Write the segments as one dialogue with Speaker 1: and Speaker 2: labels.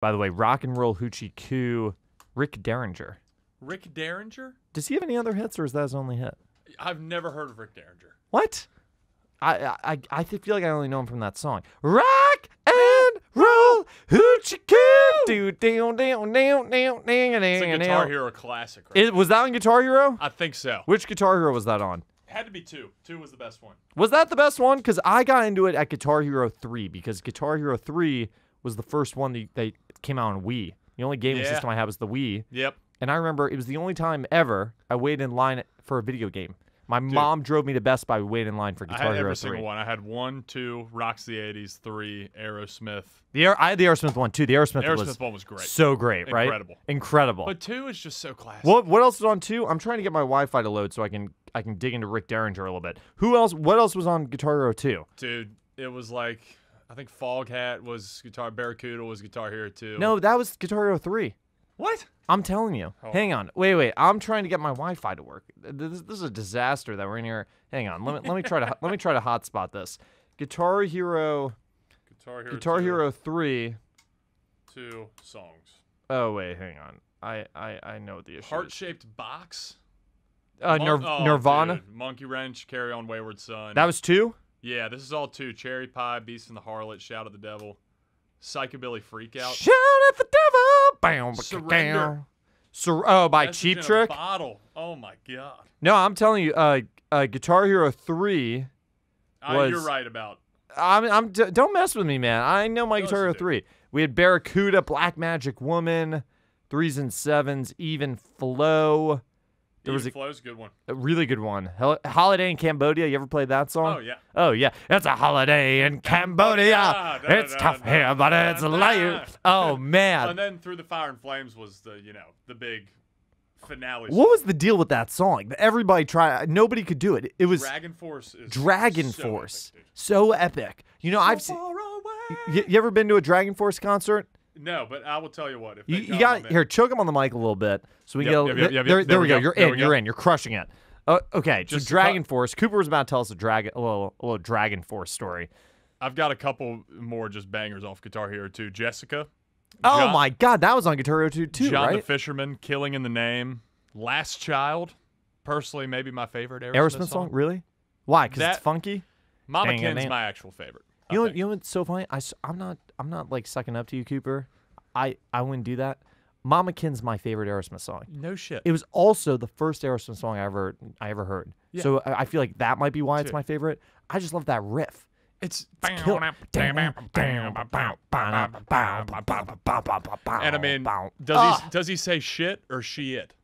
Speaker 1: By the way, Rock and Roll Hoochie Coo, Rick Derringer.
Speaker 2: Rick Derringer?
Speaker 1: Does he have any other hits, or is that his only hit?
Speaker 2: I've never heard of Rick Derringer.
Speaker 1: What? I feel like I only know him from that song. Rock and Roll Hoochie Coo.
Speaker 2: It's a Guitar Hero classic. Right?
Speaker 1: Was that on Guitar Hero?
Speaker 2: I think so.
Speaker 1: Which Guitar Hero was that on?
Speaker 2: Had to be 2. 2 was the best one.
Speaker 1: Was that the best one? Because I got into it at Guitar Hero 3 because Guitar Hero 3 was the first one that came out on Wii. The only gaming system I had was the Wii.
Speaker 2: Yep.
Speaker 1: And I remember it was the only time ever I waited in line for a video game. My mom drove me to Best Buy. We waited in line for Guitar Hero 3.
Speaker 2: I had every single one. I had 1, 2, Rocks the 80s, 3, Aerosmith.
Speaker 1: I had the Aerosmith one too. The Aerosmith
Speaker 2: one was great.
Speaker 1: So great, right? Incredible.
Speaker 2: But 2 is just so classic.
Speaker 1: What else is on 2? I'm trying to get my Wi-Fi to load so I can dig into Rick Derringer a little bit. Who else? What else was on Guitar Hero 2?
Speaker 2: Dude, it was like I think Foghat was Barracuda was Guitar Hero 2.
Speaker 1: No, that was Guitar Hero 3.
Speaker 2: What?
Speaker 1: I'm telling you. Oh. Hang on. Wait. I'm trying to get my Wi-Fi to work. This is a disaster that we're in here. Hang on. Let me try to hotspot this. Guitar Hero 3.
Speaker 2: 2 songs.
Speaker 1: Oh wait, hang on. I know what the issue.
Speaker 2: Heart-shaped box.
Speaker 1: Nirvana.
Speaker 2: Dude. Monkey Wrench, Carry On Wayward Son.
Speaker 1: That was 2?
Speaker 2: Yeah, this is all 2. Cherry Pie, Beast and the Harlot, Shout at the Devil, Psychobilly Freakout.
Speaker 1: Shout at the devil. Bam,
Speaker 2: Surrender.
Speaker 1: By Cheap Trick.
Speaker 2: Bottle. Oh my god.
Speaker 1: No, I'm telling you, Guitar Hero 3 was.
Speaker 2: You're right about.
Speaker 1: Don't mess with me, man. I know my Guitar Hero 3. We had Barracuda, Black Magic Woman, 3s and 7s, Even Flow.
Speaker 2: Flow's a good one.
Speaker 1: A really good one. Holiday in Cambodia. You ever played that song? Oh, yeah. It's a holiday in Cambodia. It's tough here, but it's life. Oh, man.
Speaker 2: And then Through the Fire and Flames was the big finale song.
Speaker 1: What was the deal with that song? Everybody tried. Nobody could do it. It was
Speaker 2: Dragon Force.
Speaker 1: Dragon Force. So epic. I've seen.
Speaker 2: Far away.
Speaker 1: You ever been to a Dragon Force concert?
Speaker 2: No, but I will tell you what. If
Speaker 1: you got here, choke him on the mic a little bit, so we
Speaker 2: There
Speaker 1: we go. You're in. You're crushing it. Okay, so Dragon Force. Cooper was about to tell us a little Dragon Force story.
Speaker 2: I've got a couple more just bangers off Guitar Hero 2. Jessica.
Speaker 1: Oh my God, that was on Guitar Hero 2 too,
Speaker 2: John
Speaker 1: right?
Speaker 2: the Fisherman, Killing in the Name, Last Child. Personally, maybe my favorite
Speaker 1: Aerosmith song. Really? Why? Because it's funky.
Speaker 2: Mama Ken's my actual favorite.
Speaker 1: You know what's so funny? I'm not like sucking up to you, Cooper. I wouldn't do that. Mama Ken's my favorite Aerosmith song.
Speaker 2: No shit.
Speaker 1: It was also the first Aerosmith song I ever heard. Yeah. So I feel like that might be why it's my favorite. I just love that riff.
Speaker 2: It's
Speaker 1: killer.
Speaker 2: And I mean, does he say shit or she it?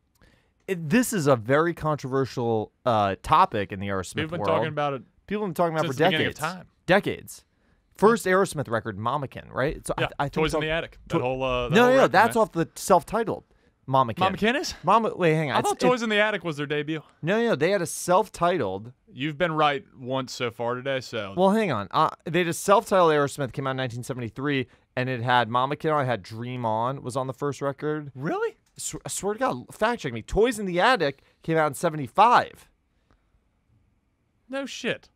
Speaker 1: This is a very controversial topic in the Aerosmith world.
Speaker 2: People have been talking about it.
Speaker 1: People have been talking about it for
Speaker 2: decades. Of time.
Speaker 1: Decades. First Aerosmith record, Mama Ken, right? So
Speaker 2: yeah,
Speaker 1: I think
Speaker 2: Toys in the Attic. That whole
Speaker 1: no, that's off the self-titled Mama Ken.
Speaker 2: Mama Ken is?
Speaker 1: Wait, hang on.
Speaker 2: I thought Toys in the Attic was their debut.
Speaker 1: No, they had a self-titled.
Speaker 2: You've been right once so far today, so.
Speaker 1: Well, hang on. They had a self-titled Aerosmith, came out in 1973, and it had Mama Ken on it, had Dream On, was on the first record.
Speaker 2: Really?
Speaker 1: I swear to God, fact check me. Toys in the Attic came out in 75.
Speaker 2: No shit.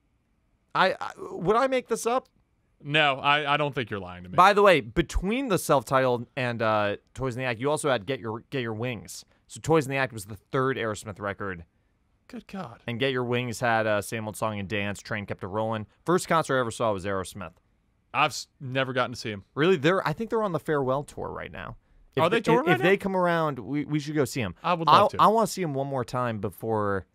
Speaker 1: Would I make this up?
Speaker 2: No, I don't think you're lying to me.
Speaker 1: By the way, between the self-titled and Toys in the Attic, you also had Get Your Wings. So Toys in the Attic was the third Aerosmith record.
Speaker 2: Good God.
Speaker 1: And Get Your Wings had Same Old Song and Dance, Train Kept It Rolling. First concert I ever saw was Aerosmith.
Speaker 2: I've never gotten to see him.
Speaker 1: Really? I think they're on the farewell tour right now.
Speaker 2: Are they touring right now?
Speaker 1: If they come around, we should go see them.
Speaker 2: I would love to.
Speaker 1: I want to see them one more time before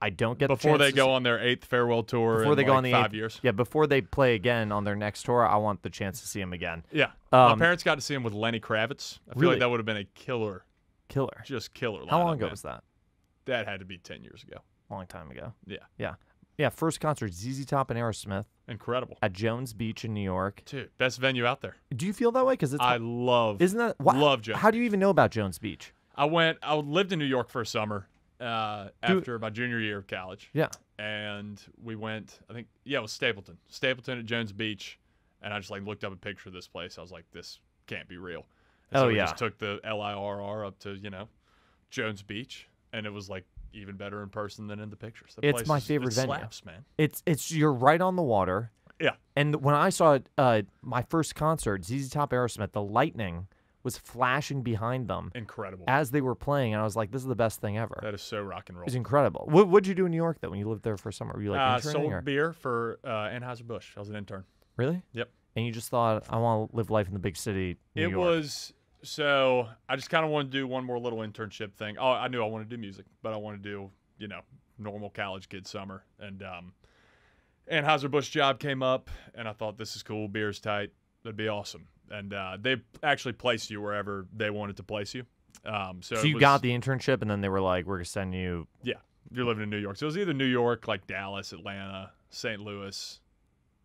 Speaker 1: I don't get
Speaker 2: before they go on their 8th farewell tour. Before they go on the 5 years.
Speaker 1: Yeah, before they play again on their next tour, I want the chance to see them again.
Speaker 2: Yeah, my parents got to see him with Lenny Kravitz. I feel
Speaker 1: really?
Speaker 2: like that would have been a killer.
Speaker 1: Just killer.
Speaker 2: How
Speaker 1: long ago was that?
Speaker 2: That had to be 10 years ago.
Speaker 1: Long time ago.
Speaker 2: Yeah.
Speaker 1: First concert, ZZ Top and Aerosmith.
Speaker 2: Incredible.
Speaker 1: At Jones Beach in New York.
Speaker 2: Dude, best venue out there.
Speaker 1: Do you feel that way? Because love
Speaker 2: Jones.
Speaker 1: How do you even know about Jones Beach?
Speaker 2: I lived in New York for a summer after my junior year of college.
Speaker 1: Yeah.
Speaker 2: And we went, it was Stapleton. Stapleton at Jones Beach. And I just looked up a picture of this place. I was like, this can't be real. And so we just took the LIRR up to, Jones Beach. And it was even better in person than in the pictures.
Speaker 1: It's my favorite venue.
Speaker 2: Slaps, man.
Speaker 1: It's you're right on the water.
Speaker 2: Yeah.
Speaker 1: And when I saw my first concert, ZZ Top Aerosmith, the lightning was flashing behind them.
Speaker 2: Incredible.
Speaker 1: As they were playing, and I was like, this is the best thing ever.
Speaker 2: That is so rock and roll.
Speaker 1: It was incredible. What'd you do in New York, though, when you lived there for summer? Were you like interning?
Speaker 2: Sold beer for Anheuser-Busch. I was an intern.
Speaker 1: Really?
Speaker 2: Yep.
Speaker 1: And you just thought, I want to live life in the big city, New York.
Speaker 2: It was, so I just kind of wanted to do one more little internship thing. Oh, I knew I wanted to do music, but I wanted to do, normal college kid summer. And Anheuser-Busch job came up, and I thought, this is cool. Beer's tight. That'd be awesome. And they actually placed you wherever they wanted to place you. So
Speaker 1: you got the internship, and then they were like, we're going to send you.
Speaker 2: Yeah, you're living in New York. So it was either New York, like Dallas, Atlanta, St. Louis,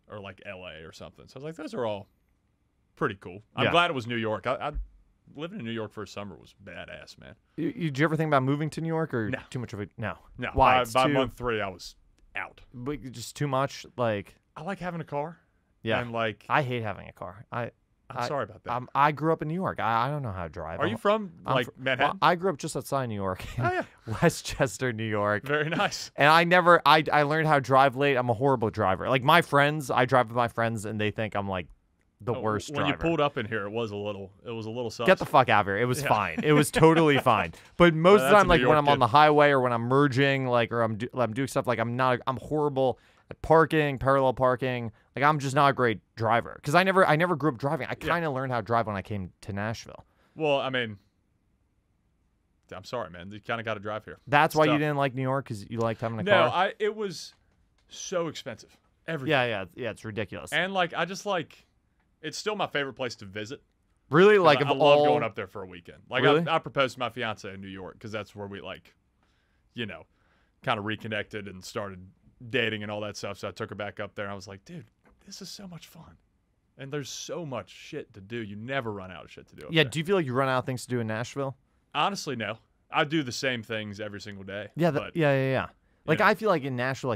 Speaker 2: or like L.A. or something. So I was like, those are all pretty cool. I'm glad it was New York. I living in New York for a summer was badass, man.
Speaker 1: Did you ever think about moving to New York, or
Speaker 2: no.
Speaker 1: Too much of it? No.
Speaker 2: Why? By month 3, I was out.
Speaker 1: Just too much? Like,
Speaker 2: I like having a car.
Speaker 1: Yeah.
Speaker 2: And like,
Speaker 1: I hate having a car. I'm
Speaker 2: sorry about that.
Speaker 1: I grew up in New York. I don't know how to drive.
Speaker 2: Are you from Manhattan?
Speaker 1: Well, I grew up just outside New York, Westchester, New York.
Speaker 2: Very nice.
Speaker 1: And I learned how to drive late. I'm a horrible driver. Like my friends, I drive with my friends, and they think I'm like the worst driver.
Speaker 2: When you pulled up in here, it was a little sus.
Speaker 1: Get the fuck out of here. It was fine. It was totally fine. But most of the time, like when I'm on the highway or when I'm merging, like or I'm doing stuff, like I'm horrible at parking, parallel parking. Like I'm just not a great driver because I never grew up driving. I kind of learned how to drive when I came to Nashville.
Speaker 2: Well, I mean, I'm sorry, man. You kind of got to drive here.
Speaker 1: That's why you didn't like New York, because you liked having a car?
Speaker 2: No, it was so expensive. Everything.
Speaker 1: Yeah, it's ridiculous.
Speaker 2: And like, I just like, it's still my favorite place to visit.
Speaker 1: Really? Like,
Speaker 2: I love going up there for a weekend. Like,
Speaker 1: really?
Speaker 2: I proposed to my fiance in New York because that's where we kind of reconnected and started dating and all that stuff. So I took her back up there, and I was like, dude, this is so much fun. And there's so much shit to do. You never run out of shit to do.
Speaker 1: Yeah, do you feel like you run out of things to do in Nashville?
Speaker 2: Honestly, no. I do the same things every single day.
Speaker 1: Yeah, yeah. Like, I feel like in Nashville,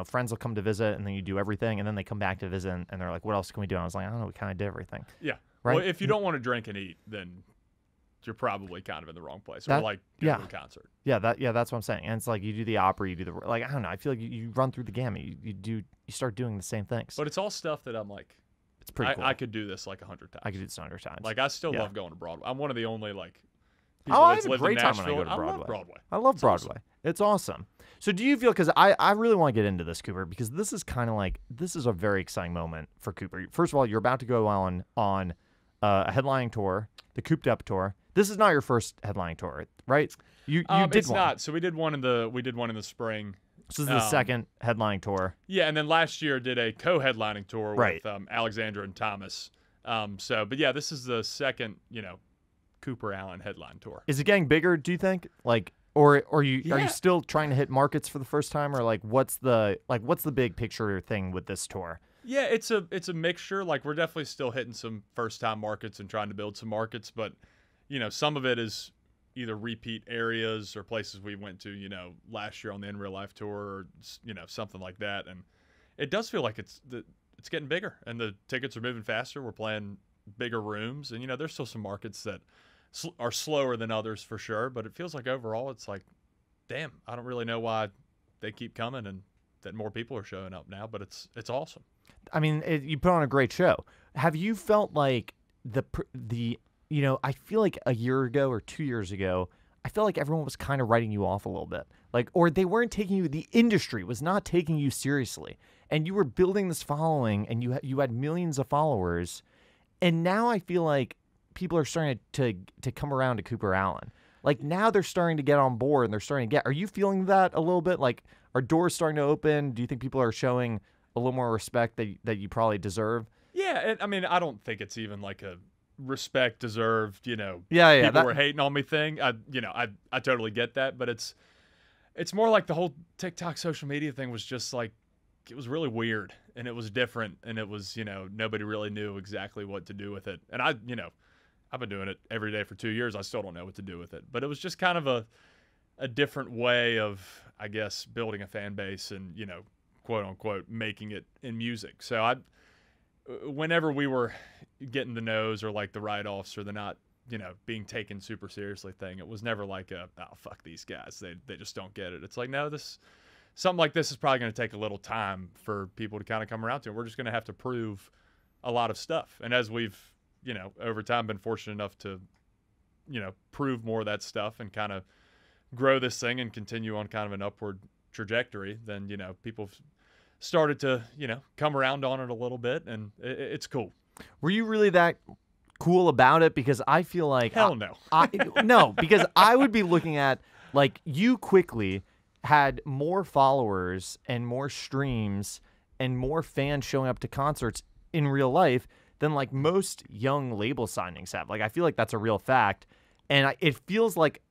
Speaker 1: friends will come to visit, and then you do everything, and then they come back to visit, and they're like, what else can we do? And I was like, I don't know, we kind of did everything.
Speaker 2: Yeah.
Speaker 1: Right?
Speaker 2: Well, if you don't want to drink and eat, then you're probably kind of in the wrong place. Or like going to a concert.
Speaker 1: Yeah, that's what I'm saying. And it's like you do the opera, you do the, like, I don't know. I feel like you run through the gamut. You start doing the same things.
Speaker 2: But it's all stuff that I'm like,
Speaker 1: it's pretty cool.
Speaker 2: I could do this like 100 times.
Speaker 1: I could do this 100 times.
Speaker 2: Like, I still love going to Broadway. I'm one of the only, like,
Speaker 1: people that's lived in Nashville. I have a great time when I go to Broadway.
Speaker 2: I love Broadway.
Speaker 1: I love Broadway. Awesome. It's awesome. So do you feel, because I really want to get into this, Cooper, because this is kind of like, this is a very exciting moment for Cooper. First of all, you're about to go on a headlining tour, the Cooped Up tour. This is not your first headlining tour, right? You did
Speaker 2: it's
Speaker 1: one.
Speaker 2: Not. So we did one in the spring.
Speaker 1: So this is the second headlining tour.
Speaker 2: Yeah, and then last year did a co-headlining tour with Alexandra and Thomas. But yeah, this is the second, Cooper Allen headline tour.
Speaker 1: Is it getting bigger, do you think? Like, or are you still trying to hit markets for the first time, or like what's the big picture thing with this tour?
Speaker 2: Yeah, it's a mixture. Like, we're definitely still hitting some first time markets and trying to build some markets, but some of it is either repeat areas or places we went to, last year on the In Real Life tour, or something like that. And it does feel like it's getting bigger, and the tickets are moving faster. We're playing bigger rooms, and there's still some markets that are slower than others for sure. But it feels like overall, it's like, damn, I don't really know why they keep coming and that more people are showing up now. But it's awesome.
Speaker 1: I mean, you put on a great show. Have you felt like I feel like a year ago or 2 years ago, I felt like everyone was kind of writing you off a little bit. Like, or they weren't taking you, the industry was not taking you seriously. And you were building this following, and you had millions of followers. And now I feel like people are starting to come around to Cooper Allen. Like, now they're starting to get on board, and they're starting to are you feeling that a little bit? Like, are doors starting to open? Do you think people are showing a little more respect that you probably deserve?
Speaker 2: Yeah, I mean, I don't think it's even like a respect deserved, people were hating on me thing. I totally get that, but it's more like the whole TikTok social media thing was just like, it was really weird, and it was different, and it was, nobody really knew exactly what to do with it. And I've been doing it every day for 2 years. I still don't know what to do with it, but it was just kind of a different way of, I guess, building a fan base and, quote unquote, making it in music. So whenever we were getting the no's or like the write-offs or the not, being taken super seriously thing, it was never like oh, fuck these guys. They just don't get it. It's like, no, this something like this is probably going to take a little time for people to kind of come around to. We're just going to have to prove a lot of stuff. And as we've, over time been fortunate enough to, prove more of that stuff and kind of grow this thing and continue on kind of an upward trajectory, then, people started to, come around on it a little bit, and it's cool.
Speaker 1: Were you really that cool about it? Because I feel like
Speaker 2: hell no.
Speaker 1: No, because I would be looking at, like, you quickly had more followers and more streams and more fans showing up to concerts in real life than like most young label signings have. Like, I feel like that's a real fact, and it feels like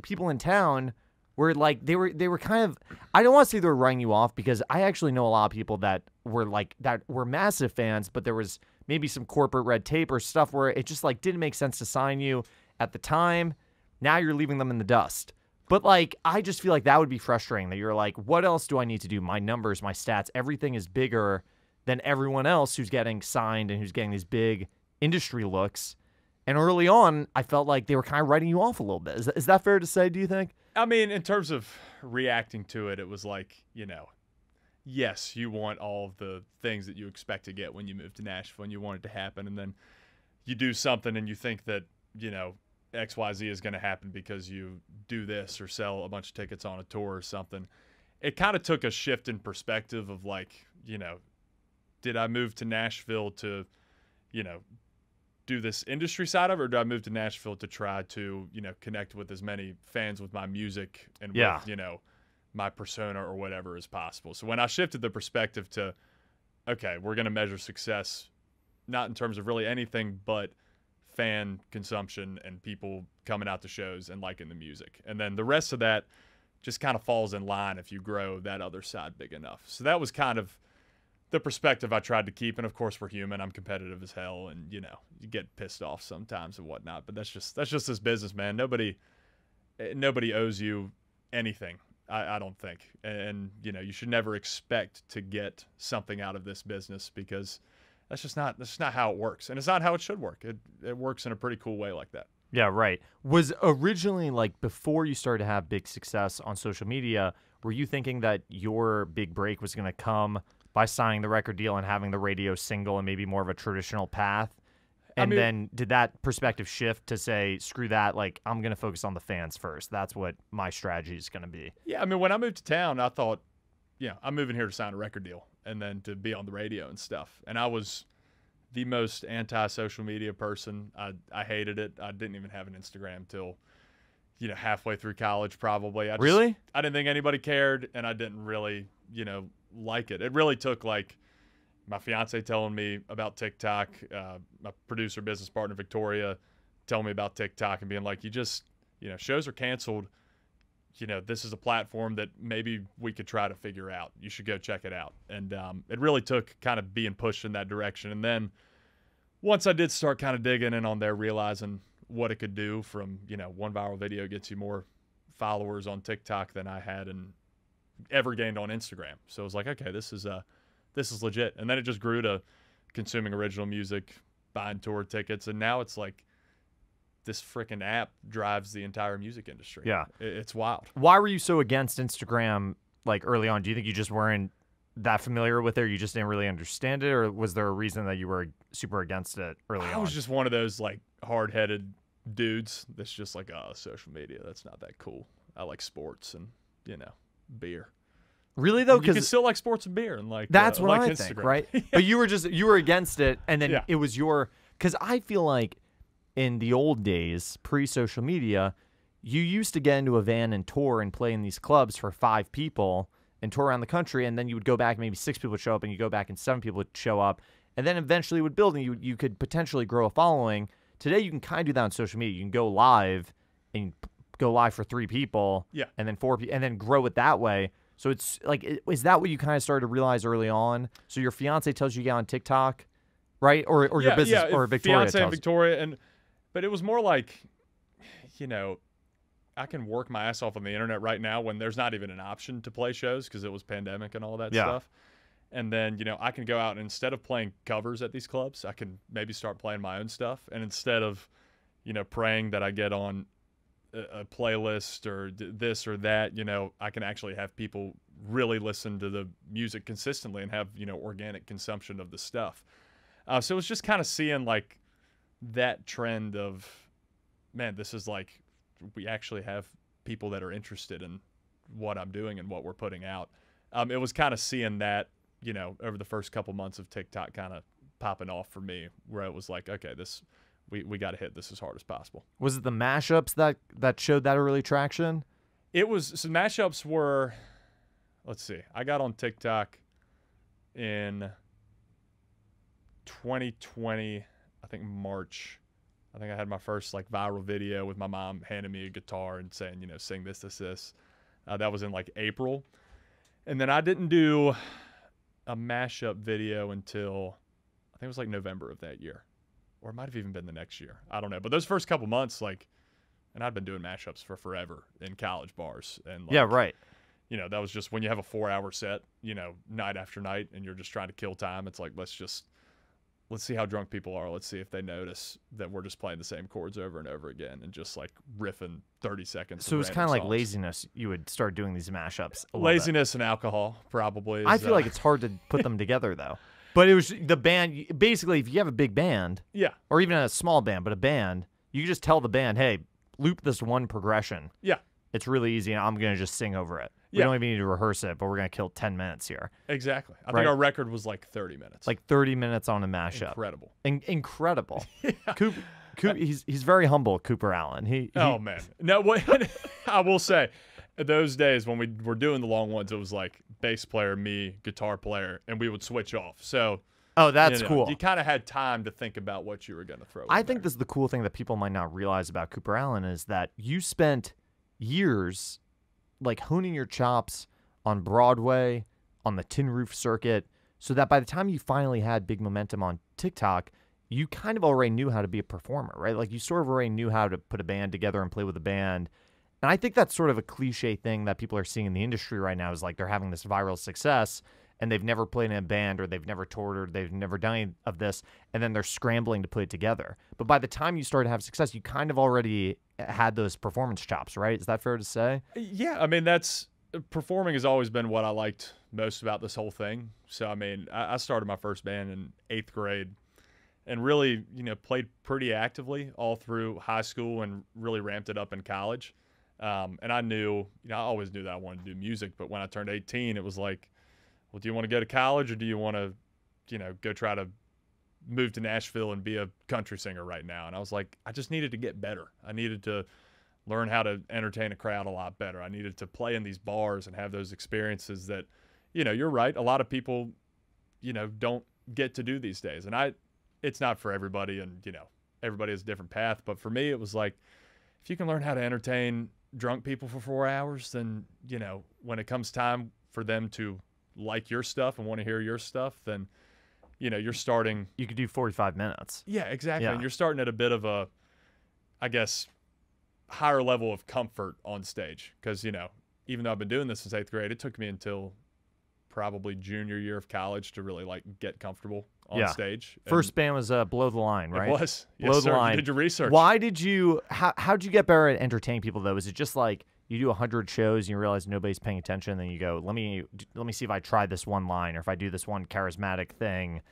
Speaker 1: people in town were like they were kind of, I don't want to say they were writing you off, because I actually know a lot of people that were massive fans, but there was maybe some corporate red tape or stuff where it just like didn't make sense to sign you at the time. Now you're leaving them in the dust. But like, I just feel like that would be frustrating, that you're like, what else do I need to do? My numbers, my stats, everything is bigger than everyone else who's getting signed and who's getting these big industry looks. And early on, I felt like they were kind of writing you off a little bit. Is that fair to say, do you think?
Speaker 2: I mean, in terms of reacting to it, it was like, yes, you want all of the things that you expect to get when you move to Nashville and you want it to happen. And then you do something and you think that, XYZ is going to happen because you do this or sell a bunch of tickets on a tour or something. It kind of took a shift in perspective of like, did I move to Nashville to, do this industry side of it, or do I move to Nashville to try to, connect with as many fans with my music and with, my persona or whatever as possible. So when I shifted the perspective to, okay, we're going to measure success, not in terms of really anything but fan consumption and people coming out to shows and liking the music. And then the rest of that just kind of falls in line if you grow that other side big enough. So that was kind of the perspective I tried to keep. And of course, we're human. I'm competitive as hell, and you get pissed off sometimes and whatnot. But that's just this business, man. Nobody owes you anything, I don't think. And you should never expect to get something out of this business, because that's just not how it works, and it's not how it should work. It works in a pretty cool way like that.
Speaker 1: Yeah, right. Was originally, like, before you started to have big success on social media, were you thinking that your big break was going to come by signing the record deal and having the radio single and maybe more of a traditional path? And then did that perspective shift to say, screw that, like, I'm going to focus on the fans first. That's what my strategy is going to be.
Speaker 2: Yeah, I mean, when I moved to town, I thought, I'm moving here to sign a record deal and then to be on the radio and stuff. And I was the most anti-social media person. I hated it. I didn't even have an Instagram till, halfway through college probably.
Speaker 1: Really?
Speaker 2: I didn't think anybody cared, and I didn't really, like it. It really took, like, my fiance telling me about TikTok, my producer, business partner, Victoria, telling me about TikTok and being like, you just, shows are canceled. This is a platform that maybe we could try to figure out. You should go check it out. And it really took kind of being pushed in that direction. And then once I did start kind of digging in on there, realizing what it could do from, one viral video gets you more followers on TikTok than I had and ever gained on Instagram. So I was like, okay, this is legit. And then it just grew to consuming original music, buying tour tickets. And now it's like, this freaking app drives the entire music industry.
Speaker 1: Yeah.
Speaker 2: It's wild.
Speaker 1: Why were you so against Instagram, like, early on? Do you think you just weren't that familiar with it, or you just didn't really understand it, or was there a reason that you were super against it early on?
Speaker 2: I was just one of those, like, hard-headed dudes that's just like, oh, social media, that's not that cool. I like sports and, beer.
Speaker 1: Really, though?
Speaker 2: You can still like sports and beer, and like
Speaker 1: that's what
Speaker 2: like
Speaker 1: I
Speaker 2: Instagram.
Speaker 1: think, right? But you were against it, and then it was because I feel like in the old days, pre-social media, you used to get into a van and tour and play in these clubs for 5 people and tour around the country, and then you would go back, maybe 6 people would show up, and you go back and 7 people would show up, and then eventually it would build, and you could potentially grow a following. Today, you can kind of do that on social media. You can go live and go live for 3 people, and then 4 people, and then grow it that way. So it's like, is that what you kind of started to realize early on? So your fiance tells you to get on TikTok, right? Or your business, or Victoria
Speaker 2: fiance
Speaker 1: tells
Speaker 2: and Victoria, but it was more like, I can work my ass off on the internet right now when there's not even an option to play shows because it was pandemic and all that stuff. And then, I can go out and instead of playing covers at these clubs, I can maybe start playing my own stuff. And instead of, praying that I get on a playlist or this or that, I can actually have people really listen to the music consistently and have, organic consumption of the stuff. So it was just kind of seeing like that trend of, man, this is like, we actually have people that are interested in what I'm doing and what we're putting out. It was kind of seeing that, over the first couple months of TikTok kind of popping off for me, where it was like, okay, we got to hit this as hard as possible.
Speaker 1: Was it the mashups that showed that early traction?
Speaker 2: It was, so mashups were, let's see, I got on TikTok in 2020, I think March. I think I had my first like viral video with my mom handing me a guitar and saying, sing this, this, this. That was in like April. And then I didn't do a mashup video until I think it was like November of that year. Or it might have even been the next year. I don't know. But those first couple months, like, and I'd been doing mashups for forever in college bars. And like,
Speaker 1: yeah, right.
Speaker 2: That was just when you have a 4-hour set, night after night, and you're just trying to kill time. It's like, let's see how drunk people are. Let's see if they notice that we're just playing the same chords over and over again and just like riffing 30 seconds.
Speaker 1: So it was kind of like laziness. You would start doing these mashups.
Speaker 2: Laziness and alcohol, probably.
Speaker 1: I feel like it's hard to put them together, though. But it was the band. Basically, if you have a big band,
Speaker 2: yeah,
Speaker 1: or even a small band, but a band, you just tell the band, hey, loop this one progression.
Speaker 2: Yeah.
Speaker 1: It's really easy, and I'm going to just sing over it. We don't even need to rehearse it, but we're going to kill 10 minutes here.
Speaker 2: Exactly. I think our record was like 30 minutes.
Speaker 1: Like 30 minutes on a mashup.
Speaker 2: Incredible.
Speaker 1: Incredible.
Speaker 2: Yeah.
Speaker 1: Cooper, he's very humble, Cooper Allen.
Speaker 2: Oh, man. No, I will say, those days when we were doing the long ones, it was like bass player, me, guitar player, and we would switch off. So,
Speaker 1: oh, that's cool.
Speaker 2: You kind of had time to think about what you were going to throw.
Speaker 1: I think this is the cool thing that people might not realize about Cooper Allen is that you spent years like honing your chops on Broadway, on the Tin Roof circuit, so that by the time you finally had big momentum on TikTok, you kind of already knew how to be a performer, right? Like you sort of already knew how to put a band together and play with a band. And I think that's sort of a cliche thing that people are seeing in the industry right now is like they're having this viral success and they've never played in a band or they've never toured or they've never done any of this, and then they're scrambling to put it together. But by the time you started to have success, you kind of already had those performance chops, right? Is that fair to say?
Speaker 2: Yeah, I mean, performing has always been what I liked most about this whole thing. So, I mean, I started my first band in 8th grade and really, played pretty actively all through high school and really ramped it up in college. And I knew, I always knew that I wanted to do music, but when I turned 18, it was like, well, do you want to go to college or do you want to, go try to move to Nashville and be a country singer right now? And I was like, I just needed to get better. I needed to learn how to entertain a crowd a lot better. I needed to play in these bars and have those experiences that, you're right. A lot of people, don't get to do these days. And it's not for everybody and, everybody has a different path. But for me, it was like, if you can learn how to entertain drunk people for 4 hours, then, when it comes time for them to like your stuff and want to hear your stuff, then, you're starting.
Speaker 1: You could do 45 minutes.
Speaker 2: Yeah, exactly.
Speaker 1: Yeah.
Speaker 2: And you're starting at a bit of a, I guess, higher level of comfort on stage. Because, even though I've been doing this since 8th grade, it took me until probably junior year of college to really like get comfortable on stage.
Speaker 1: First band was Below the Line, right?
Speaker 2: It was.
Speaker 1: Below the Line.
Speaker 2: You did your research.
Speaker 1: Why did you, how'd you get better at entertaining people though? Is it just like you do 100 shows and you realize nobody's paying attention and then you go, let me see if I try this one line or if I do this one charismatic thing?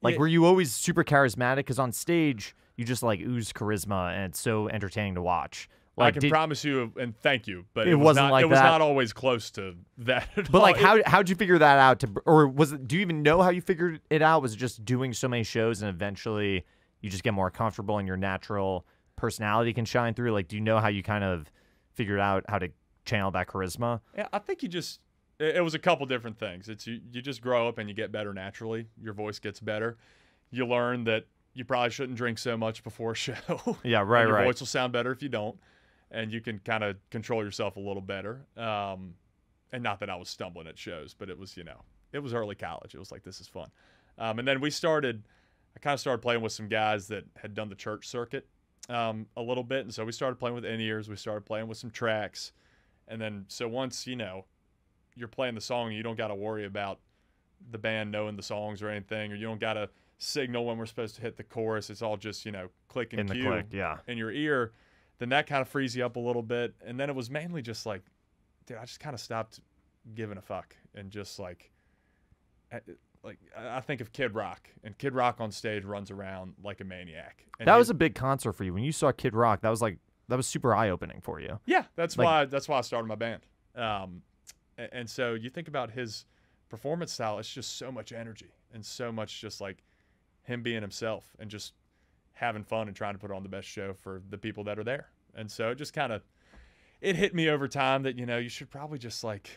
Speaker 1: Like, were you always super charismatic? Because on stage, you just like ooze charisma and it's so entertaining to watch. Like,
Speaker 2: I can promise you, and thank you, but
Speaker 1: it wasn't like that.
Speaker 2: It was not always close to that at
Speaker 1: But
Speaker 2: all.
Speaker 1: like, how'd you figure that out? Or was it? Do you even know how you figured it out? Was it just doing so many shows and eventually you just get more comfortable and your natural personality can shine through? Like, do you know how you kind of figured out how to channel that charisma?
Speaker 2: Yeah, I think it was a couple different things. It's you just grow up and you get better naturally. Your voice gets better. You learn that you probably shouldn't drink so much before a show.
Speaker 1: Yeah, right.
Speaker 2: Your voice will sound better if you don't. And you can kind of control yourself a little better. And not that I was stumbling at shows, but it was, it was early college. It was like, this is fun. And then I kind of started playing with some guys that had done the church circuit a little bit. And so we started playing with in-ears. We started playing with some tracks. And then, so once, you're playing the song, you don't got to worry about the band knowing the songs or anything, or you don't got to signal when we're supposed to hit the chorus. It's all just, click and cue
Speaker 1: in your
Speaker 2: ear. then that kind of frees you up a little bit. And then it was mainly just like, dude, I just kind of stopped giving a fuck and just like I think of Kid Rock, and Kid Rock on stage runs around like a maniac. And
Speaker 1: that was a big concert for you when you saw Kid Rock. That was super eye opening for you.
Speaker 2: Yeah, that's why I started my band. And so you think about his performance style, it's just so much energy and so much just like him being himself and just having fun and trying to put on the best show for the people that are there. And so it just kind of, it hit me over time that, you know, you should probably just like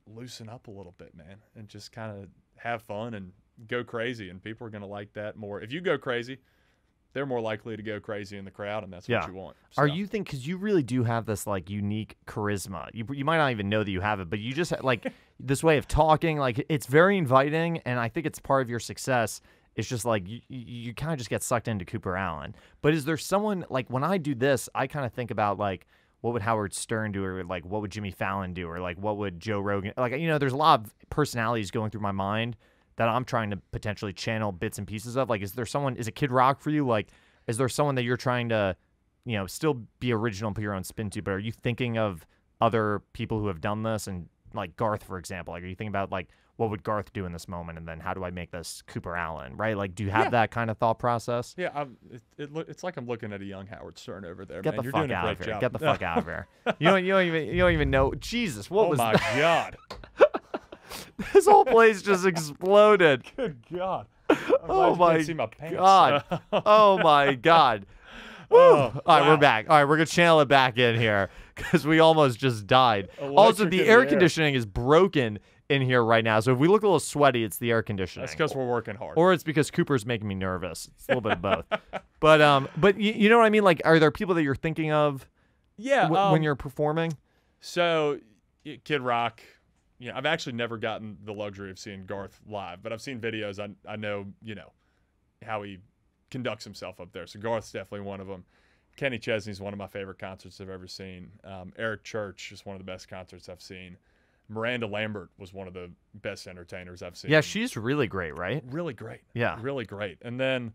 Speaker 2: loosen up a little bit, man, and just kind of have fun and go crazy. And people are going to like that more. If you go crazy, they're more likely to go crazy in the crowd, and that's what you want. So.
Speaker 1: Are you because you really do have this like unique charisma? You might not even know that you have it, but you just like this way of talking. Like it's very inviting, and I think it's part of your success. It's just like you kind of just get sucked into Cooper Allen. But is there someone like when I do this, I kind of think about like what would Howard Stern do, or like what would Jimmy Fallon do, or like what would Joe Rogan like? You know, there's a lot of personalities going through my mind that I'm trying to potentially channel bits and pieces of. Like, is it Kid Rock for you? Like, is there someone that you're trying to, you know, still be original and put your own spin to, but are you thinking of other people who have done this? And like Garth, for example, like, are you thinking about like, what would Garth do in this moment? And then how do I make this Cooper Allen, right? Like, do you have that kind of thought process?
Speaker 2: Yeah, it's like I'm looking at a young Howard Stern over there.
Speaker 1: Get
Speaker 2: man.
Speaker 1: the
Speaker 2: You're
Speaker 1: fuck
Speaker 2: doing
Speaker 1: out
Speaker 2: a
Speaker 1: of
Speaker 2: great
Speaker 1: here.
Speaker 2: job.
Speaker 1: Get the fuck out of here. You don't even know. Jesus, what was that?
Speaker 2: Oh my God.
Speaker 1: This whole place just exploded.
Speaker 2: Good God.
Speaker 1: Oh my
Speaker 2: can't see my pants.
Speaker 1: God. Oh my God. Woo. All right, we're back. All right, we're going to channel it back in here because we almost just died. Also, the air conditioning is broken in here right now. So if we look a little sweaty, it's the air conditioning.
Speaker 2: That's because we're working hard.
Speaker 1: Or it's because Cooper's making me nervous. It's a little bit of both. But you know what I mean? Like, are there people that you're thinking of when you're performing?
Speaker 2: So, Kid Rock, you know, I've actually never gotten the luxury of seeing Garth live, but I've seen videos. I know, you know, how he conducts himself up there. So Garth's definitely one of them. Kenny Chesney's one of my favorite concerts I've ever seen. Eric Church is one of the best concerts I've seen. Miranda Lambert was one of the best entertainers I've seen.
Speaker 1: Yeah, she's really great, right?
Speaker 2: Really great.
Speaker 1: Yeah.
Speaker 2: Really great. And then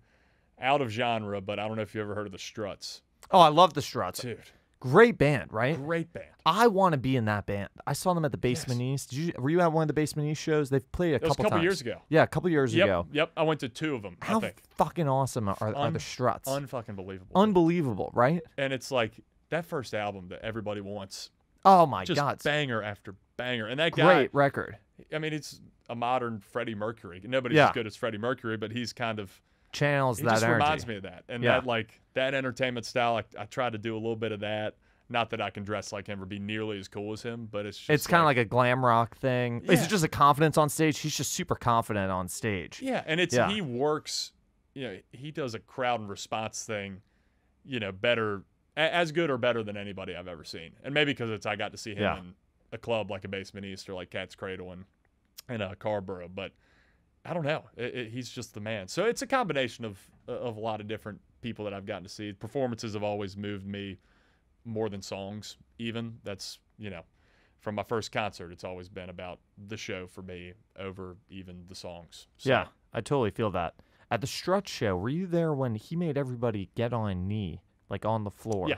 Speaker 2: out of genre, but I don't know if you ever heard of the Struts.
Speaker 1: Oh, I love the Struts.
Speaker 2: Dude.
Speaker 1: Great band, right?
Speaker 2: Great band.
Speaker 1: I want to be in that band. I saw them at the Basement East. Were you at one of the Basement East shows? They've played a couple times.
Speaker 2: Years ago.
Speaker 1: Yeah, a couple years ago.
Speaker 2: Yep. I went to 2 of them.
Speaker 1: How
Speaker 2: I think.
Speaker 1: fucking awesome are the Struts?
Speaker 2: Unfucking believable.
Speaker 1: Unbelievable, right?
Speaker 2: And it's like that first album that everybody wants.
Speaker 1: Oh my
Speaker 2: just
Speaker 1: God!
Speaker 2: Banger after banger, and that guy.
Speaker 1: Great record.
Speaker 2: I mean, it's a modern Freddie Mercury. Nobody's as good as Freddie Mercury, but he's kind of
Speaker 1: channels that
Speaker 2: just
Speaker 1: energy.
Speaker 2: Reminds me of that, and that entertainment style. I try to do a little bit of that. Not that I can dress like him or be nearly as cool as him, but it's
Speaker 1: kind of like a glam rock thing. Yeah. Is it just a confidence on stage? He's just super confident on stage.
Speaker 2: Yeah, and he works. You know, he does a crowd and response thing. You know, better, as good or better than anybody I've ever seen. And maybe because I got to see him in a club like a Basement East or like Cat's Cradle and Carborough, but I don't know. He's just the man. So it's a combination of a lot of different people that I've gotten to see. Performances have always moved me more than songs, even. That's, you know, from my first concert, it's always been about the show for me over even the songs. So.
Speaker 1: Yeah, I totally feel that. At the Strut show, were you there when he made everybody get on a knee, like on the floor?
Speaker 2: Yeah.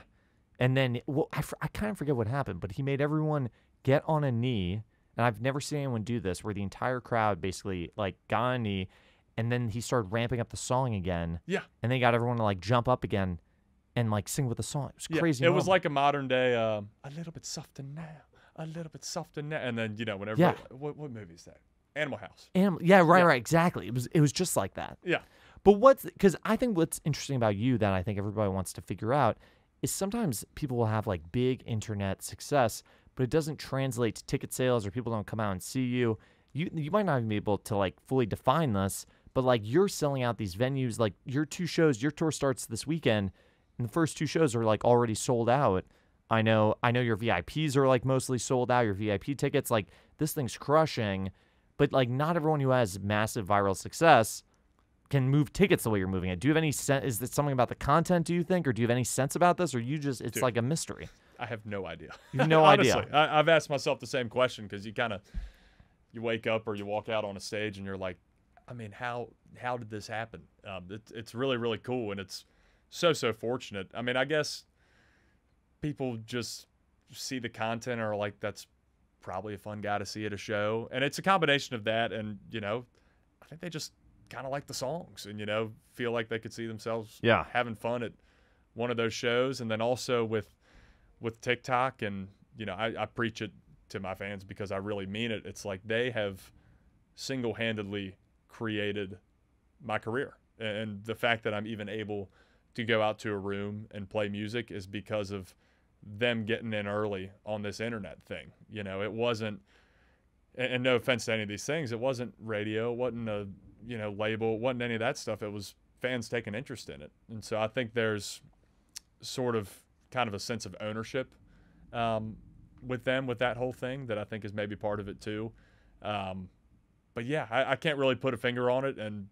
Speaker 1: And then, I kind of forget what happened, but he made everyone get on a knee, and I've never seen anyone do this, where the entire crowd basically, like, got on a knee, and then he started ramping up the song again.
Speaker 2: Yeah.
Speaker 1: And they got everyone to, like, jump up again and like sing with the song. It was crazy.
Speaker 2: It was like a modern day, a little bit softer now, a little bit softer now, and then whenever what movie is that? Animal House.
Speaker 1: Right, exactly. It was just like that.
Speaker 2: Yeah.
Speaker 1: But because I think what's interesting about you that I think everybody wants to figure out is sometimes people will have like big internet success, but it doesn't translate to ticket sales or people don't come out and see you. You might not even be able to like fully define this, but like you're selling out these venues, like your 2 shows, your tour starts this weekend. And the first 2 shows are like already sold out. I know your VIPs are like mostly sold out, your VIP tickets, like this thing's crushing, but like not everyone who has massive viral success can move tickets the way you're moving it. Do you have any sense? Is it something about the content, do you think, or do you have any sense about this, or it's like a mystery?
Speaker 2: I have no idea.
Speaker 1: You have no
Speaker 2: Honestly,
Speaker 1: idea.
Speaker 2: I've asked myself the same question because you wake up or you walk out on a stage and you're like, I mean, how did this happen? It's really, really cool, and it's so fortunate. I mean, I guess people just see the content and are like, that's probably a fun guy to see at a show. And it's a combination of that. And, I think they just kind of like the songs and, feel like they could see themselves having fun at one of those shows. And then also with TikTok and, I preach it to my fans because I really mean it. It's like they have single-handedly created my career. And the fact that I'm even able to go out to a room and play music is because of them getting in early on this internet thing. It wasn't, and no offense to any of these things, it wasn't radio, it wasn't a, label, it wasn't any of that stuff. It was fans taking interest in it. And so I think there's sort of kind of a sense of ownership with them, with that whole thing, that I think is maybe part of it too. But yeah, I can't really put a finger on it. And,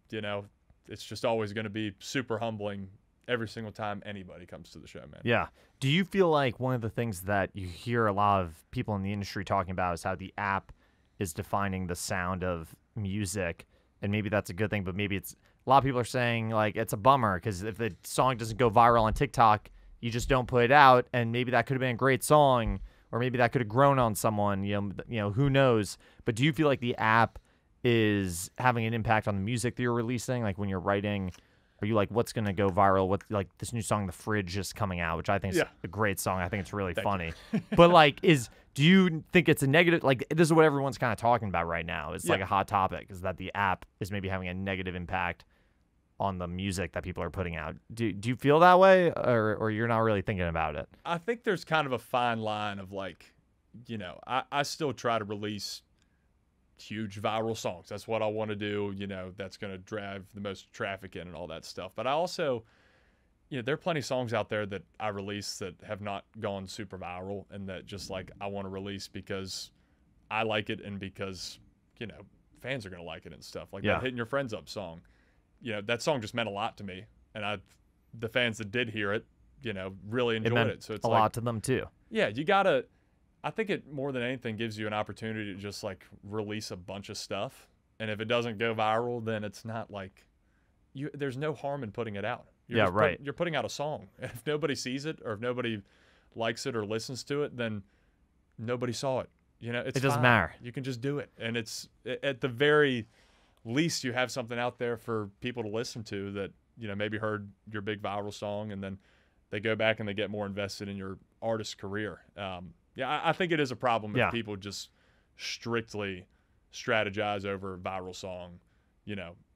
Speaker 2: it's just always going to be super humbling every single time anybody comes to the show, man.
Speaker 1: Yeah. Do you feel like one of the things that you hear a lot of people in the industry talking about is how the app is defining the sound of music? And maybe that's a good thing, but maybe it's a lot of people are saying like it's a bummer because if the song doesn't go viral on TikTok, you just don't put it out. And maybe that could have been a great song, or maybe that could have grown on someone, who knows? But do you feel like the app is having an impact on the music that you're releasing? Like when you're writing, are you like, what's going to go viral? What, like this new song, The Fridge, is coming out, which I think is a great song. I think it's really funny. But like, do you think it's a negative? Like this is what everyone's kind of talking about right now. It's like a hot topic, is that the app is maybe having a negative impact on the music that people are putting out. Do you feel that way, or you're not really thinking about it?
Speaker 2: I think there's kind of a fine line of like, I still try to release huge viral songs. That's what I want to do. That's going to drive the most traffic in and all that stuff. But I also, there are plenty of songs out there that I release that have not gone super viral and that just like I want to release because I like it and because, fans are going to like it and stuff. Like that Hitting Your Friends Up song. That song just meant a lot to me. And the fans that did hear it, really enjoyed it. So it's
Speaker 1: a lot to them too.
Speaker 2: Yeah, I think it more than anything gives you an opportunity to just like release a bunch of stuff. And if it doesn't go viral, then it's not like there's no harm in putting it out. You're putting out a song. If nobody sees it or if nobody likes it or listens to it, then nobody saw it. It
Speaker 1: doesn't matter.
Speaker 2: You can just do it. And it's at the very least you have something out there for people to listen to that, maybe heard your big viral song and then they go back and they get more invested in your artist career. I think it is a problem if people just strictly strategize over a viral song,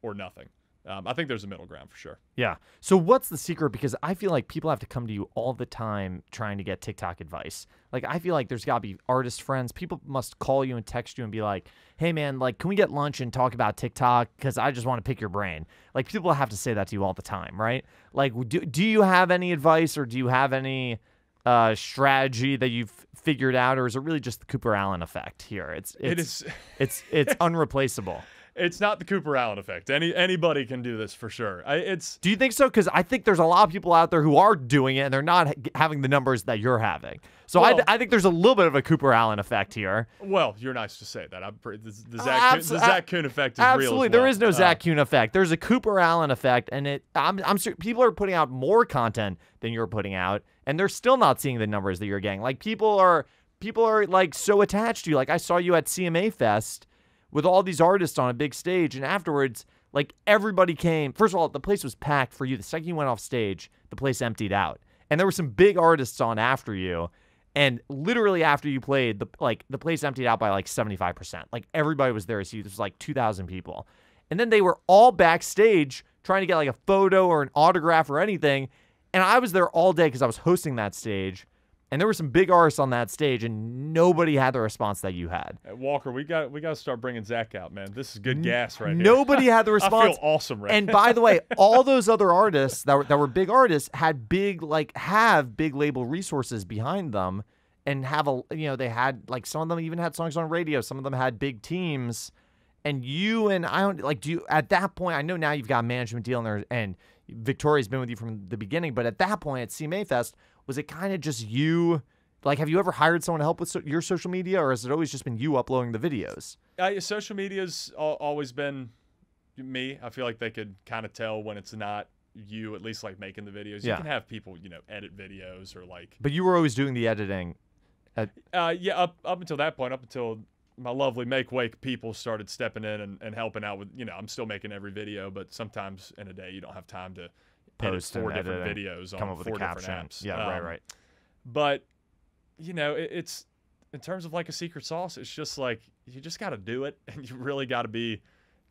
Speaker 2: or nothing. I think there's a middle ground for sure.
Speaker 1: Yeah. So what's the secret? Because I feel like people have to come to you all the time trying to get TikTok advice. Like I feel like there's got to be artist friends. People must call you and text you and be like, hey, man, like, can we get lunch and talk about TikTok? Because I just want to pick your brain. Like people have to say that to you all the time, right? Like, do you have any advice or do you have any strategy that you've figured out, or is it really just the Cooper Allen effect here? It's unreplaceable.
Speaker 2: It's not the Cooper Allen effect. Anybody can do this for sure.
Speaker 1: Do you think so? Because I think there's a lot of people out there who are doing it and they're not having the numbers that you're having. So I think there's a little bit of a Cooper Allen effect here.
Speaker 2: Well, you're nice to say that. The Zak Kuhn effect is real.
Speaker 1: Absolutely, there is no Zak Kuhn effect. There's a Cooper Allen effect, and I'm sure people are putting out more content than you're putting out, and they're still not seeing the numbers that you're getting. Like people are like so attached to you. Like I saw you at CMA Fest with all these artists on a big stage, and afterwards, like everybody came. First of all, the place was packed for you. The second you went off stage, the place emptied out, and there were some big artists on after you. And literally after you played, the place emptied out by like 75%. Like everybody was there to see you. There was like 2,000 people, and then they were all backstage trying to get like a photo or an autograph or anything. And I was there all day because I was hosting that stage. And there were some big artists on that stage, and nobody had the response that you had.
Speaker 2: Walker, we got to start bringing Zach out, man. This is good gas right here.
Speaker 1: Nobody had the response.
Speaker 2: I feel awesome right
Speaker 1: And
Speaker 2: now.
Speaker 1: by the way, all those other artists that were big artists had have big label resources behind them, and they had like some of them even had songs on radio. Some of them had big teams, and you and I don't like. Do you at that point? I know now you've got a management deal in there, and Victoria's been with you from the beginning. But at that point at CMA Fest, was it kind of just you? Like, have you ever hired someone to help with your social media, or has it always just been you uploading the videos?
Speaker 2: Social media's always been me. I feel like they could kind of tell when it's not, you at least like making the videos.
Speaker 1: Yeah.
Speaker 2: You can have people, edit videos or like.
Speaker 1: But you were always doing the editing.
Speaker 2: Yeah, up until that point, up until my lovely Make Wake people started stepping in and helping out with, I'm still making every video, but sometimes in a day you don't have time to
Speaker 1: Post
Speaker 2: edit 4
Speaker 1: and
Speaker 2: different
Speaker 1: edit,
Speaker 2: videos
Speaker 1: come
Speaker 2: on
Speaker 1: up with
Speaker 2: 4
Speaker 1: a
Speaker 2: different
Speaker 1: caption.
Speaker 2: apps.
Speaker 1: Yeah, right.
Speaker 2: But, it's in terms of like a secret sauce, it's just like you just got to do it, and you really got to be,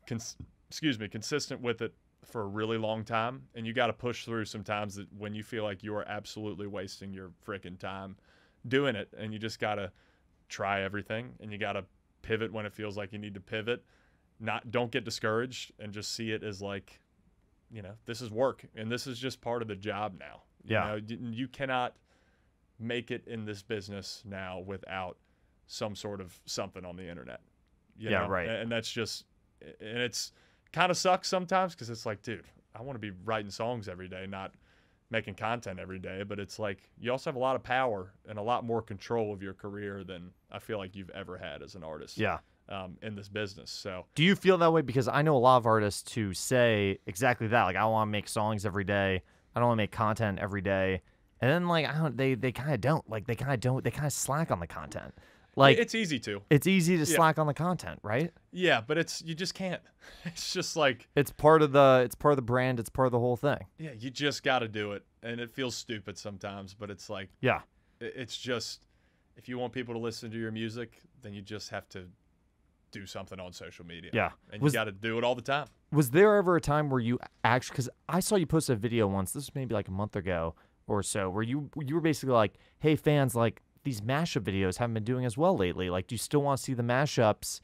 Speaker 2: consistent with it for a really long time, and you got to push through sometimes that when you feel like you are absolutely wasting your freaking time doing it, and you just got to try everything, and you got to pivot when it feels like you need to pivot. Don't get discouraged, and just see it as like, this is work, and this is just part of the job now. You cannot make it in this business now without some sort of something on the internet.
Speaker 1: Right.
Speaker 2: And that's just, and it's kind of sucks sometimes because it's like, dude, I want to be writing songs every day, not making content every day. But it's like you also have a lot of power and a lot more control of your career than I feel like you've ever had as an artist.
Speaker 1: Yeah.
Speaker 2: In this business. So
Speaker 1: do you feel that way? Because I know a lot of artists who say exactly that. Like, I want to make songs every day. I don't want to make content every day. And then like, they kind of don't. Like, they kind of slack on the content. Like,
Speaker 2: it's easy to.
Speaker 1: It's easy to slack on the content, right?
Speaker 2: Yeah, but you just can't. It's just like
Speaker 1: it's part of the brand. It's part of the whole thing.
Speaker 2: Yeah, you just got to do it, and it feels stupid sometimes, but it's like it's just, if you want people to listen to your music, then you just have to do something on social media.
Speaker 1: Yeah,
Speaker 2: and you got to do it all the time.
Speaker 1: Was there ever a time where you actually? Because I saw you post a video once. This was maybe like a month ago or so, where you were basically like, "Hey fans, like, these mashup videos haven't been doing as well lately. Like, do you still want to see the mashups?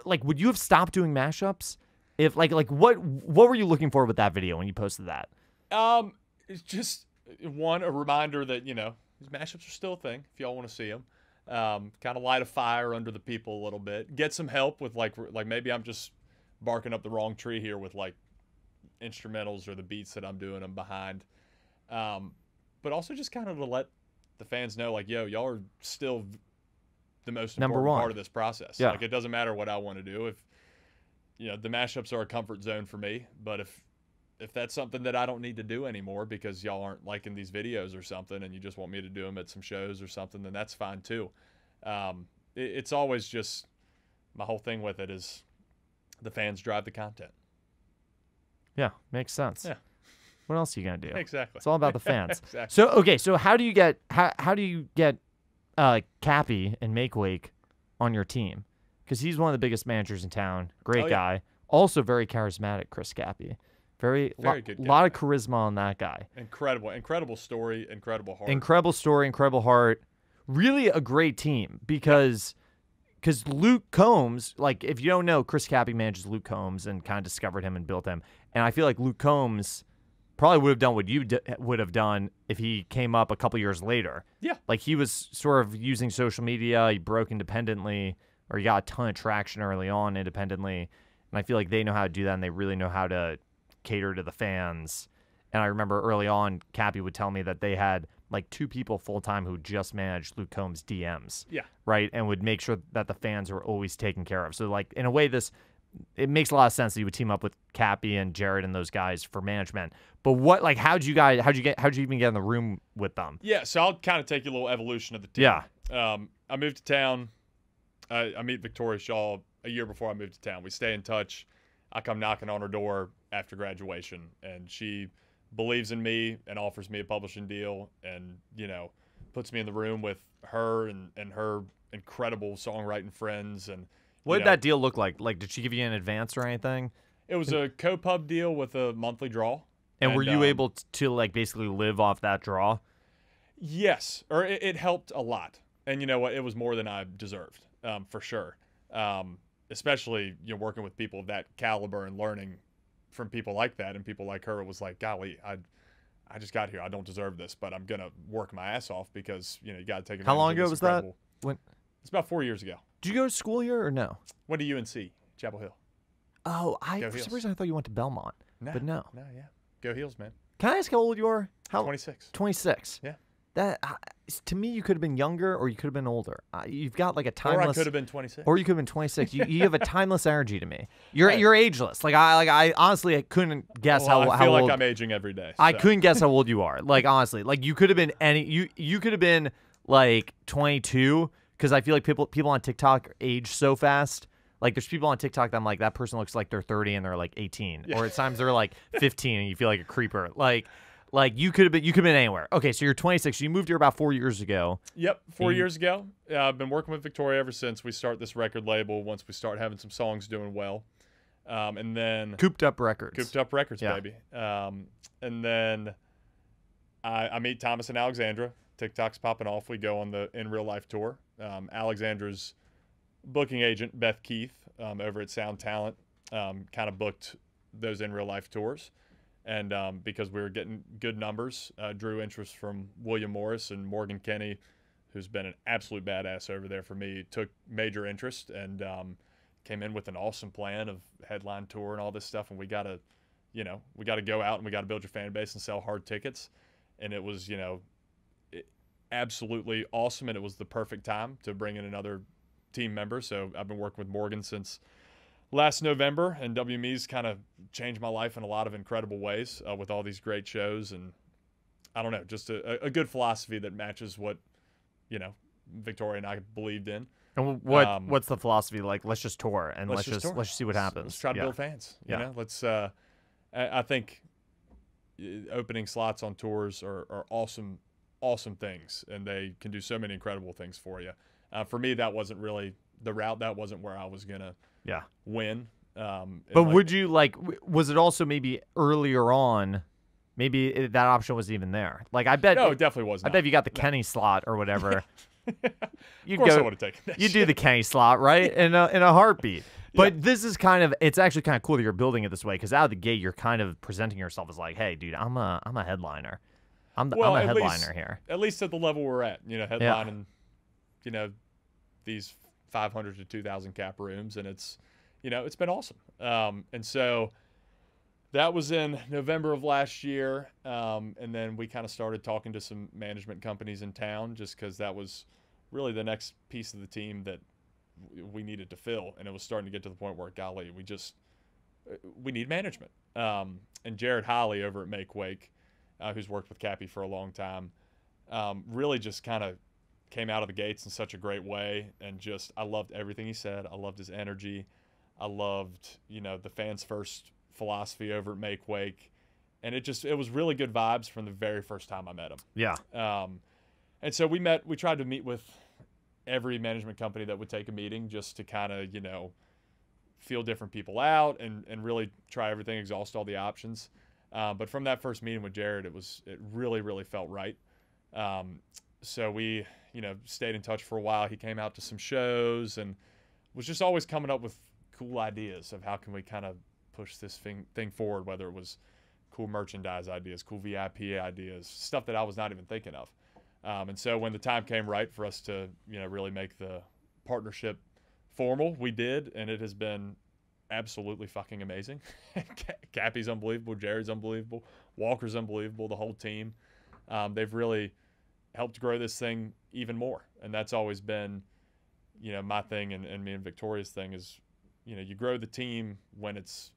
Speaker 1: Like, would you have stopped doing mashups if like what were you looking for with that video when you posted that?"
Speaker 2: It's just a reminder that these mashups are still a thing. If y'all want to see them, kind of light a fire under the people a little bit. Get some help with like maybe I'm just barking up the wrong tree here with like instrumentals or the beats that I'm doing them behind. But also just kind of to let the fans know, like, yo, y'all are still the most important part of this process.
Speaker 1: Yeah.
Speaker 2: Like, it doesn't matter what I want to do. If the mashups are a comfort zone for me, but if that's something that I don't need to do anymore because y'all aren't liking these videos or something, and you just want me to do them at some shows or something, then that's fine too. It's always just, my whole thing with it is the fans drive the content.
Speaker 1: Yeah, makes sense.
Speaker 2: Yeah.
Speaker 1: What else are you gonna do?
Speaker 2: Exactly.
Speaker 1: It's all about the fans.
Speaker 2: Exactly.
Speaker 1: So okay, so how do you get Cappy and Make Wake on your team? Because he's one of the biggest managers in town. Great guy. Also very charismatic, Chris Cappy. Very good. Lot of charisma on that guy.
Speaker 2: Incredible story. Incredible heart.
Speaker 1: Incredible story. Incredible heart. Really a great team because Luke Combs, like, if you don't know, Chris Cappy manages Luke Combs and kind of discovered him and built him. And I feel like Luke Combs probably would have done what you would have done if he came up a couple years later.
Speaker 2: Yeah.
Speaker 1: Like, he was sort of using social media. He broke independently, or he got a ton of traction early on independently. And I feel like they know how to do that, and they really know how to cater to the fans. And I remember early on, Cappy would tell me that they had like 2 people full-time who just managed Luke Combs' DMs.
Speaker 2: Yeah.
Speaker 1: Right? And would make sure that the fans were always taken care of. So, like, in a way, it makes a lot of sense that you would team up with Cappy and Jared and those guys for management. But how'd you even get in the room with them?
Speaker 2: Yeah, so I'll kind of take you a little evolution of the team.
Speaker 1: Yeah.
Speaker 2: I moved to town. I meet Victoria Shaw a year before I moved to town. We stay in touch. I come knocking on her door after graduation, and she believes in me and offers me a publishing deal, and puts me in the room with her and her incredible songwriting friends. And
Speaker 1: what did that deal look like? Like, did she give you an advance or anything?
Speaker 2: It was a co-pub deal with a monthly draw.
Speaker 1: And were you able to like basically live off that draw?
Speaker 2: Yes, or it helped a lot. And you know what? It was more than I deserved, for sure. Especially working with people of that caliber and learning from people like that and people like her. It was like, golly, I just got here. I don't deserve this, but I'm gonna work my ass off because you got to take advantage.
Speaker 1: How long
Speaker 2: of
Speaker 1: ago
Speaker 2: this
Speaker 1: was
Speaker 2: incredible...
Speaker 1: that? When?
Speaker 2: It's about 4 years ago.
Speaker 1: Did you go to school here or no?
Speaker 2: Went to UNC, Chapel Hill.
Speaker 1: Oh, for some reason I thought you went to Belmont.
Speaker 2: No,
Speaker 1: but no.
Speaker 2: No, yeah. Go Heels, man.
Speaker 1: Can I ask how old you are?
Speaker 2: 26.
Speaker 1: 26.
Speaker 2: Yeah.
Speaker 1: That to me, you could have been younger or you could have been older. You've got like a timeless.
Speaker 2: Or I could have been 26.
Speaker 1: Or you could have been 26. You have a timeless energy to me. You're ageless. I honestly I couldn't guess how
Speaker 2: I feel
Speaker 1: old.
Speaker 2: like I'm aging every day. So.
Speaker 1: I couldn't guess how old you are. Like honestly, like you could have been you could have been like 22 because I feel like people on TikTok age so fast. Like there's people on TikTok that I'm like, that person looks like they're 30 and they're like 18, or at times they're like 15 and you feel like a creeper. Like you could have been anywhere. Okay, so you're 26. You moved here about 4 years ago.
Speaker 2: Yep, 4 years ago. I've been working with Victoria ever since we start this record label. Once we start having some songs doing well, and then
Speaker 1: Cooped Up Records.
Speaker 2: Cooped Up Records, baby. And then I meet Thomas and Alexandra. TikTok's popping off. We go on the In Real Life tour. Alexandra's booking agent, Beth Keith, over at Sound Talent, kind of booked those In Real Life tours. And because we were getting good numbers, drew interest from William Morris and Morgan Kenny, who's been an absolute badass over there for me, took major interest and came in with an awesome plan of headline tour and all this stuff. And we got to go out and we got to build your fan base and sell hard tickets. And it was, absolutely awesome. And it was the perfect time to bring in another team member. So I've been working with Morgan since last November, and WME's kind of changed my life in a lot of incredible ways with all these great shows. And I don't know, just a good philosophy that matches what, Victoria and I believed in.
Speaker 1: And what's the philosophy? Like, let's just tour and let's just see what happens.
Speaker 2: Let's try to build fans. Let's. I think opening slots on tours are awesome things, and they can do so many incredible things for you. For me, that wasn't really the route. That wasn't where I was gonna win.
Speaker 1: But would you was it also maybe earlier on, maybe that option wasn't even there? Like I bet.
Speaker 2: No, it definitely wasn't.
Speaker 1: I bet if you got the Kenny slot or whatever,
Speaker 2: of course I would have taken that.
Speaker 1: You do the Kenny slot, right? in a heartbeat. But this is it's actually kind of cool that you're building it this way, because out of the gate you're kind of presenting yourself as like, hey, dude, I'm a headliner. I'm a headliner here.
Speaker 2: At least at the level we're at, headlining, these 500 to 2,000 cap rooms, and it's been awesome. And so that was in November of last year, and then we kind of started talking to some management companies in town, just because that was really the next piece of the team that we needed to fill, and it was starting to get to the point where, golly, we need management. And Jared Holly over at Make Wake, who's worked with Cappy for a long time, really just kind of came out of the gates in such a great way, and I loved everything he said. I loved his energy. I loved, the fans first philosophy over at Make Wake, and it was really good vibes from the very first time I met him.
Speaker 1: Yeah.
Speaker 2: And so we tried to meet with every management company that would take a meeting, just to kind of, feel different people out and really try everything, exhaust all the options. But from that first meeting with Jared, it really, really felt right. So we, stayed in touch for a while. He came out to some shows and was just always coming up with cool ideas of how can we kind of push this thing forward, whether it was cool merchandise ideas, cool VIP ideas, stuff that I was not even thinking of. And so when the time came right for us to, really make the partnership formal, we did, and it has been absolutely fucking amazing. Cappy's unbelievable, Jared's unbelievable, Walker's unbelievable, the whole team. They've really helped grow this thing even more, and that's always been, my thing, and me and Victoria's thing is, you grow the team when it's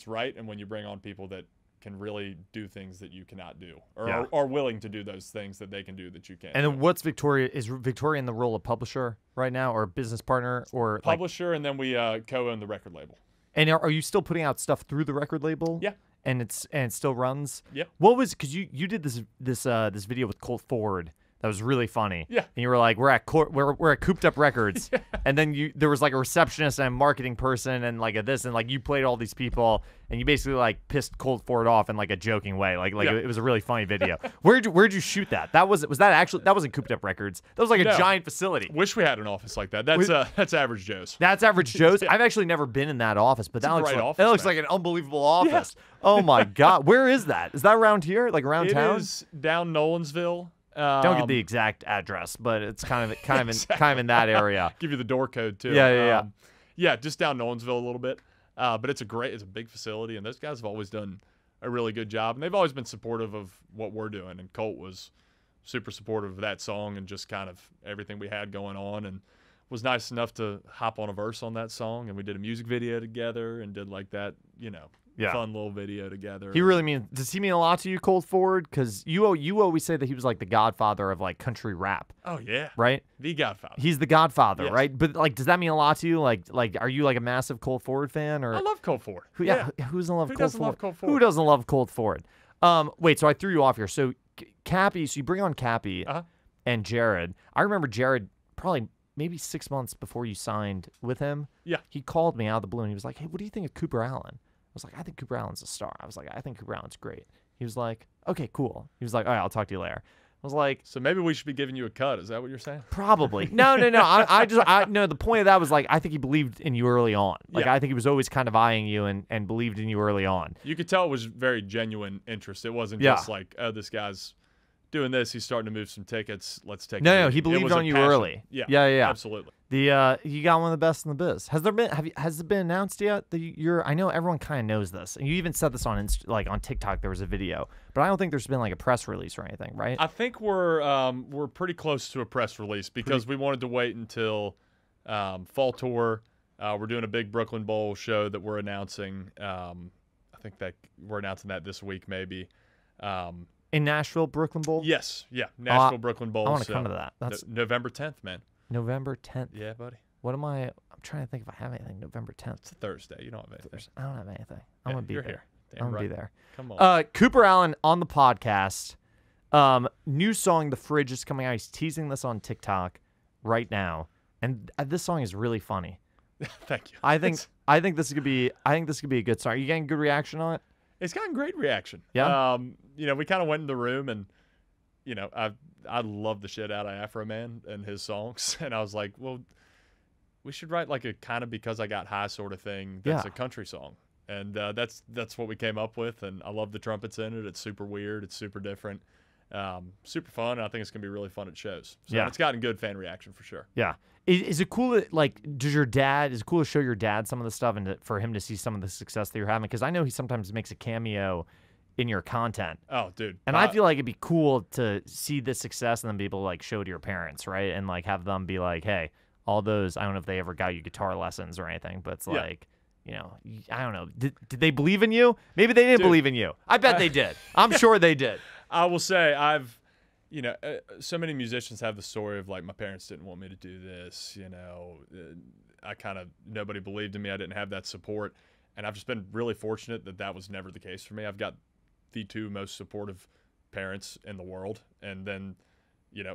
Speaker 2: right, and when you bring on people that can really do things that you cannot do, or are willing to do those things that they can do that you can't.
Speaker 1: And then what's Victoria? Is Victoria in the role of publisher right now, or business partner, or
Speaker 2: publisher? And then we co-own the record label.
Speaker 1: And are you still putting out stuff through the record label?
Speaker 2: Yeah.
Speaker 1: And it still runs.
Speaker 2: Yep.
Speaker 1: What was, because you did this video with Colt Ford that was really funny.
Speaker 2: Yeah.
Speaker 1: And you were like, we're at Cooped Up Records, and then there was like a receptionist and a marketing person and like this, and like you played all these people, and you basically like pissed Colt Ford off in like a joking way. It was a really funny video. Where'd you shoot that? That wasn't Cooped Up Records. That was like a giant facility.
Speaker 2: Wish we had an office like that. That's Average Joe's.
Speaker 1: That's Average Joe's. I've actually never been in that office, but that looks like an unbelievable office.
Speaker 2: Yeah.
Speaker 1: Oh my God. Where is that? Is that around here? Like around town?
Speaker 2: It is down Nolensville.
Speaker 1: Don't get the exact address, but it's kind of in that area.
Speaker 2: Give you the door code too.
Speaker 1: Yeah.
Speaker 2: Just down Nolensville a little bit. But it's a big facility, and those guys have always done a really good job, and they've always been supportive of what we're doing. And Colt was super supportive of that song and just kind of everything we had going on, and was nice enough to hop on a verse on that song, and we did a music video together and did like that, fun little video together.
Speaker 1: He really does he mean a lot to you, Cold Forward? Because you always say that he was like the godfather of like country rap.
Speaker 2: Oh yeah,
Speaker 1: right.
Speaker 2: The Godfather.
Speaker 1: He's the Godfather,
Speaker 2: yes.
Speaker 1: Right? But like, does that mean a lot to you? Like, are you like a massive Cold Forward fan? Or
Speaker 2: I love Cold Forward.
Speaker 1: Who doesn't love Cold Forward?
Speaker 2: Love Cold Forward?
Speaker 1: Who doesn't love Cold Forward? Wait, so I threw you off here. So Cappy, so you bring on Cappy and Jared. I remember Jared probably maybe 6 months before you signed with him.
Speaker 2: Yeah.
Speaker 1: He called me out of the blue and he was like, "Hey, what do you think of Cooper Allen?" I was like, "I think Cooper Allen's a star." I was like, "I think Cooper Allen's great." He was like, "Okay, cool." He was like, "All right, I'll talk to you later." I was like,
Speaker 2: so maybe we should be giving you a cut. Is that what you're saying?
Speaker 1: Probably. No. No, the point of that was like, I think he believed in you early on. Like, I think he was always kind of eyeing you and believed in you early on.
Speaker 2: You could tell it was very genuine interest. It wasn't just like, oh, this guy's doing this. He's starting to move some tickets. Let's take.
Speaker 1: No, he believed on you early.
Speaker 2: Yeah, absolutely.
Speaker 1: You got one of the best in the biz. Has it been announced yet that you're? I know everyone kind of knows this, and you even said this on on TikTok. There was a video, but I don't think there's been like a press release or anything, right?
Speaker 2: I think we're pretty close to a press release because we wanted to wait until fall tour. We're doing a big Brooklyn Bowl show that we're announcing. I think that we're announcing that this week, maybe.
Speaker 1: In Nashville, Brooklyn Bowl?
Speaker 2: Yes, yeah. Nashville, Brooklyn Bowl.
Speaker 1: I want to come to that. That's
Speaker 2: November 10th, man.
Speaker 1: November 10th.
Speaker 2: Yeah, buddy.
Speaker 1: What am I? I'm trying to think if I have anything. November 10th.
Speaker 2: It's a Thursday. You don't have anything.
Speaker 1: I don't have anything. I'm going to be there.
Speaker 2: Here.
Speaker 1: I'm going to be there.
Speaker 2: Come on.
Speaker 1: Cooper Allen on the podcast. New song, The Fridge, is coming out. He's teasing this on TikTok right now. And this song is really funny.
Speaker 2: Thank you.
Speaker 1: I think this could be a good song. Are you getting good reaction on it?
Speaker 2: It's gotten great reaction.
Speaker 1: Yeah.
Speaker 2: We kind of went in the room and, I love the shit out of Afro Man and his songs. And I was like, well, we should write like a kind of Because I Got High sort of thing. That's a country song. And that's what we came up with. And I love the trumpets in it. It's super weird. It's super different. Super fun. And I think it's going to be really fun at shows. So it's gotten good fan reaction for sure.
Speaker 1: Yeah. Is it cool that, like, is it cool to show your dad some of the stuff and for him to see some of the success that you're having? Because I know he sometimes makes a cameo in your content.
Speaker 2: Oh, dude.
Speaker 1: And I feel like it'd be cool to see this success and then be able to, like, show it to your parents, right? And, like, have them be like, hey, all those, I don't know if they ever got you guitar lessons or anything, but it's like, I don't know. Did they believe in you? Maybe they didn't believe in you. I bet they did. I'm sure they did.
Speaker 2: I will say so many musicians have the story of like, my parents didn't want me to do this, nobody believed in me. I didn't have that support. And I've just been really fortunate that was never the case for me. I've got the two most supportive parents in the world. And then,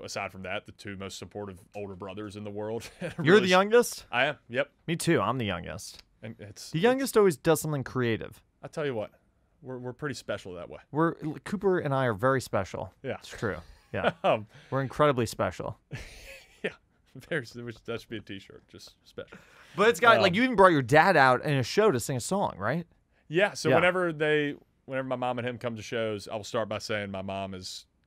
Speaker 2: aside from that, the two most supportive older brothers in the world.
Speaker 1: You're the youngest?
Speaker 2: I am. Yep.
Speaker 1: Me too. I'm the youngest.
Speaker 2: And
Speaker 1: the youngest always does something creative.
Speaker 2: I tell you what, we're pretty special that way.
Speaker 1: Cooper and I are very special.
Speaker 2: Yeah.
Speaker 1: It's true. Yeah. We're incredibly special.
Speaker 2: Yeah. That should be a t-shirt, just special.
Speaker 1: But it's got, like, you even brought your dad out in a show to sing a song, right?
Speaker 2: Yeah. So whenever my mom and him come to shows, I will start by saying my mom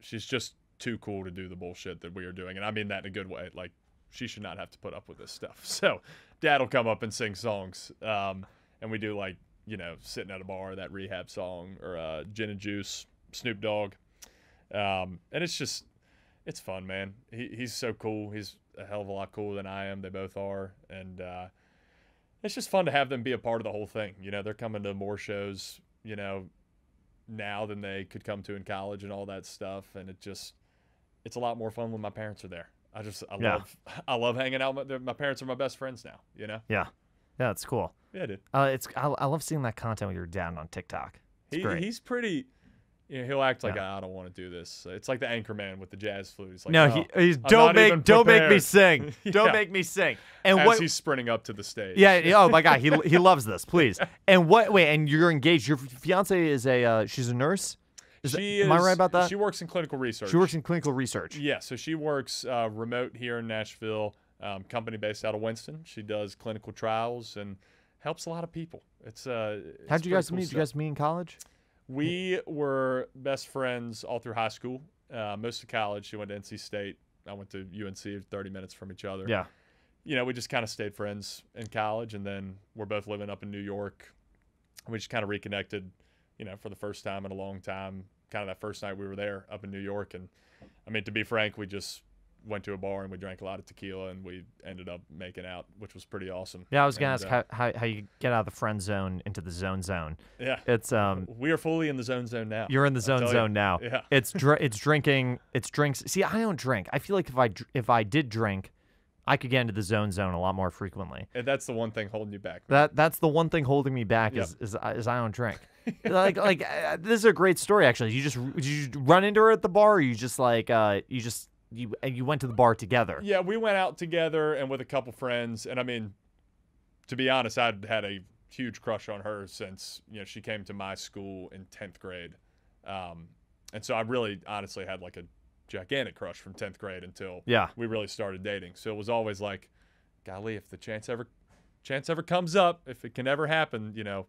Speaker 2: she's just too cool to do the bullshit that we are doing. And I mean that in a good way. Like, she should not have to put up with this stuff. So dad will come up and sing songs. And we do, like, Sitting at a Bar, that Rehab song, or Gin and Juice, Snoop Dogg. And it's fun, man. He's so cool. He's a hell of a lot cooler than I am. They both are. And it's just fun to have them be a part of the whole thing. They're coming to more shows, now than they could come to in college and all that stuff. And it's a lot more fun when my parents are there. I love hanging out. My parents are my best friends now,
Speaker 1: Yeah. Yeah, it's cool.
Speaker 2: Yeah, dude.
Speaker 1: I love seeing that content with your dad on TikTok. It's great.
Speaker 2: He's pretty... he'll act like, I don't want to do this. It's like the anchor man with the jazz flute. He's like,
Speaker 1: no, he's don't make me sing. Don't make me sing. And
Speaker 2: as he's sprinting up to the stage.
Speaker 1: Yeah. Oh my God, he loves this. Please. And and you're engaged. Your fiance is she's a nurse. Am I right about that?
Speaker 2: She works in clinical research.
Speaker 1: She works in clinical research.
Speaker 2: Yeah. So she works remote here in Nashville. Company based out of Winston. She does clinical trials and helps a lot of people.
Speaker 1: How'd you guys meet? Did you guys meet in college?
Speaker 2: We were best friends all through high school. Most of college, she went to NC State. I went to UNC, 30 minutes from each other.
Speaker 1: Yeah.
Speaker 2: We just kind of stayed friends in college, and then we're both living up in New York. We just kind of reconnected, for the first time in a long time. Kind of that first night we were there up in New York, and I mean, to be frank, we just went to a bar and we drank a lot of tequila and we ended up making out, which was pretty awesome.
Speaker 1: Yeah, I was gonna ask how you get out of the friend zone into the zone.
Speaker 2: Yeah,
Speaker 1: it's
Speaker 2: we are fully in the zone now.
Speaker 1: You're in the zone now.
Speaker 2: Yeah,
Speaker 1: it's drinking, it's drinks. See, I don't drink. I feel like if I did drink, I could get into the zone a lot more frequently.
Speaker 2: And that's the one thing holding you back. Man.
Speaker 1: That's the one thing holding me back is I don't drink. like this is a great story actually. You just run into her at the bar, or you just you went to the bar together.
Speaker 2: Yeah, we went out together and with a couple friends. And I mean, to be honest, I'd had a huge crush on her since she came to my school in 10th grade, and so I really honestly had like a gigantic crush from 10th grade until we really started dating. So it was always like, golly, if the chance ever comes up, if it can ever happen, you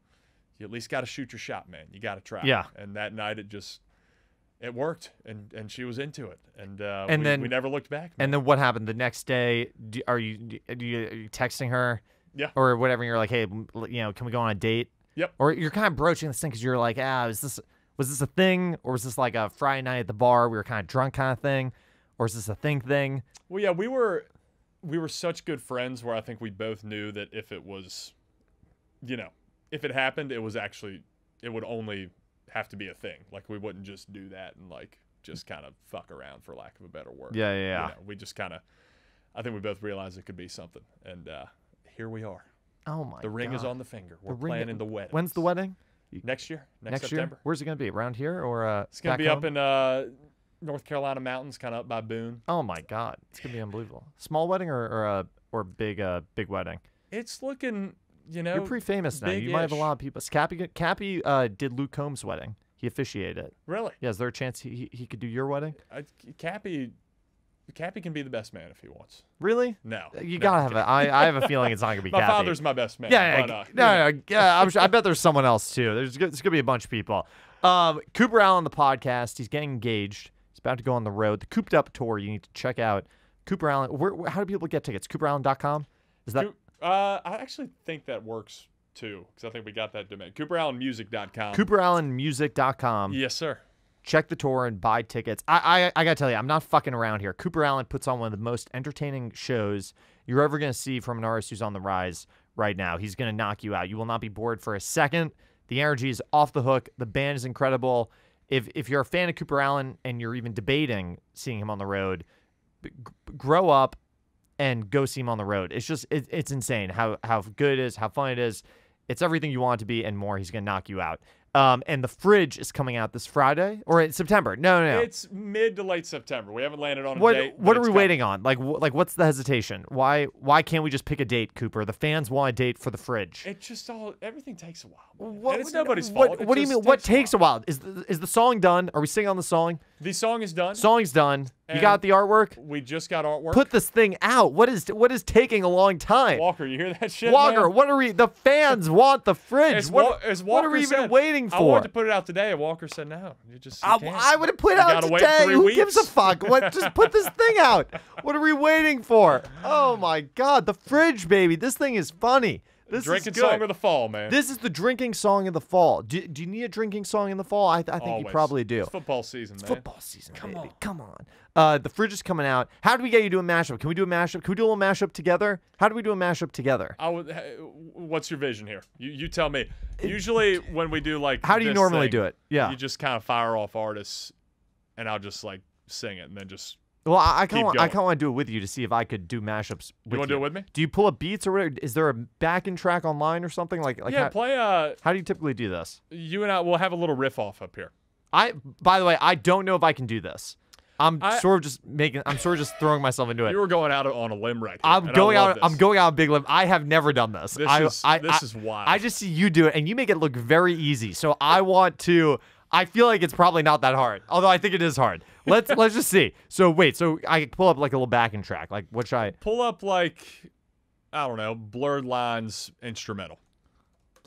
Speaker 2: at least got to shoot your shot, man. You got to try.
Speaker 1: Yeah.
Speaker 2: And that night it worked, and she was into it, and we never looked back. Man.
Speaker 1: And then what happened the next day? Are you texting her?
Speaker 2: Yeah.
Speaker 1: Or whatever? And you're like, hey, can we go on a date?
Speaker 2: Yep.
Speaker 1: Or you're kind of broaching this thing because you're like, was this a thing, or was this like a Friday night at the bar? We were kind of drunk, kind of thing, or is this a thing?
Speaker 2: Well, yeah, we were such good friends where I think we both knew that if it was, if it happened, it would only have to be a thing. Like we wouldn't just do that and like just kind of fuck around, for lack of a better word.
Speaker 1: Yeah.
Speaker 2: We just kind of, I think we both realized it could be something, and here we are.
Speaker 1: Oh my!
Speaker 2: The ring is on the finger. We're planning the wedding.
Speaker 1: When's the wedding?
Speaker 2: Next year. Next
Speaker 1: year?
Speaker 2: September.
Speaker 1: Where's it gonna be? Around here or?
Speaker 2: It's gonna be up in North Carolina mountains, kind of up by Boone.
Speaker 1: Oh my God! It's gonna be unbelievable. Small wedding or big wedding?
Speaker 2: It's looking.
Speaker 1: You're pretty famous now. You might have a lot of people. Cappy did Luke Combs' wedding. He officiated it.
Speaker 2: Really?
Speaker 1: Yeah. Is there a chance he could do your wedding?
Speaker 2: Cappy can be the best man if he wants.
Speaker 1: Really?
Speaker 2: No.
Speaker 1: You gotta have it. I have a feeling it's not gonna be
Speaker 2: my
Speaker 1: Cappy.
Speaker 2: father's my best man.
Speaker 1: Yeah. I'm sure. I bet there's someone else too. There's gonna be a bunch of people. Cooper Allen, the podcast. He's getting engaged. He's about to go on the road. The Cooped Up tour. You need to check out Cooper Allen. How do people get tickets? CooperAllen.com. Is that?
Speaker 2: I actually think that works too, because I think we got that domain. CooperAllenMusic.com.
Speaker 1: CooperAllenMusic.com.
Speaker 2: Yes, sir.
Speaker 1: Check the tour and buy tickets. I gotta tell you, I'm not fucking around here. Cooper Allen puts on one of the most entertaining shows you're ever gonna see from an artist who's on the rise right now. He's gonna knock you out. You will not be bored for a second. The energy is off the hook. The band is incredible. If you're a fan of Cooper Allen and you're even debating seeing him on the road, grow up and go see him on the road. It's just it's insane how good it is, how fun it is. It's everything you want it to be and more. He's gonna knock you out. And The Fridge is coming out this Friday or in September. No.
Speaker 2: It's mid to late September. We haven't landed on
Speaker 1: a
Speaker 2: date.
Speaker 1: What are we waiting on? Like what's the hesitation? Why can't we just pick a date, Cooper? The fans want a date for The Fridge.
Speaker 2: It just everything takes a while. And it's nobody's fault.
Speaker 1: What do you mean? What takes a while? Is the song done? Are we singing on the song?
Speaker 2: The song is done.
Speaker 1: Song's done. You got the artwork?
Speaker 2: We just got artwork.
Speaker 1: Put this thing out. What is taking a long time?
Speaker 2: Walker, you hear that shit?
Speaker 1: Walker,
Speaker 2: man?
Speaker 1: What are we? The fans want The Fridge. What are we even waiting for?
Speaker 2: I wanted to put it out today, and Walker said no.
Speaker 1: I would have put it out today. Who gives a fuck? Just put this thing out. What are we waiting for? Oh my God, The Fridge, baby. This thing is funny. This
Speaker 2: drinking
Speaker 1: is good.
Speaker 2: song of the fall, man.
Speaker 1: This is the drinking song of the fall. Do you need a drinking song in the fall? I think
Speaker 2: Always.
Speaker 1: You probably do.
Speaker 2: It's football season, man.
Speaker 1: Football season, baby. Come on. The Fridge is coming out. How do we get you to a mashup? Can we do a mashup? Can we do a little mashup together? How do we do a mashup together?
Speaker 2: What's your vision here? You tell me. Usually when we do like
Speaker 1: how do you normally do it? Yeah.
Speaker 2: You just kind of fire off artists, and I'll just like sing it, and then just.
Speaker 1: Well, I kind of want to do it with you to see if I could do mashups.
Speaker 2: You want to do it with me?
Speaker 1: Do you pull up beats or whatever? Is there a backing track online or something like?
Speaker 2: Yeah, play.
Speaker 1: How do you typically do this?
Speaker 2: You and I will have a little riff off up here.
Speaker 1: By the way, I don't know if I can do this. I'm sort of just throwing myself into it.
Speaker 2: You were going out on a limb right here.
Speaker 1: I'm going out on a big limb. I have never done this.
Speaker 2: This is wild.
Speaker 1: I just see you do it, and you make it look very easy. So I want to. I feel like it's probably not that hard, although I think it is hard. Let's just see. So wait, so I pull up like a little backing track, like what should I
Speaker 2: pull up? Like I don't know, Blurred Lines instrumental.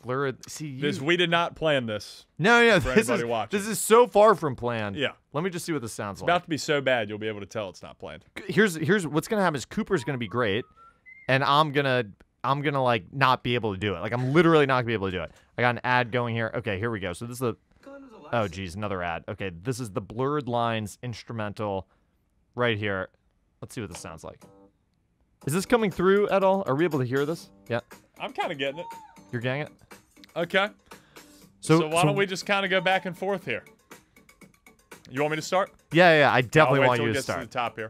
Speaker 1: Blurred. See,
Speaker 2: we did not plan this.
Speaker 1: No,
Speaker 2: for anybody watching.
Speaker 1: This is so far from planned.
Speaker 2: Yeah.
Speaker 1: Let me just see what this sounds like.
Speaker 2: It's about to be so bad you'll be able to tell it's not planned.
Speaker 1: Here's what's gonna happen is Cooper's gonna be great, and I'm gonna like not be able to do it. Like I'm literally not gonna be able to do it. I got an ad going here. Okay, here we go. So this is the. Oh geez, another ad. Okay, this is the Blurred Lines instrumental. right here. Let's see what this sounds like. Is this coming through at all? Are we able to hear this? Yeah.
Speaker 2: I'm kind of getting it.
Speaker 1: You're getting it?
Speaker 2: Okay. So why don't we just kind of go back and forth here? You want me to start?
Speaker 1: Yeah, I definitely want you to
Speaker 2: get
Speaker 1: start.
Speaker 2: To the top here.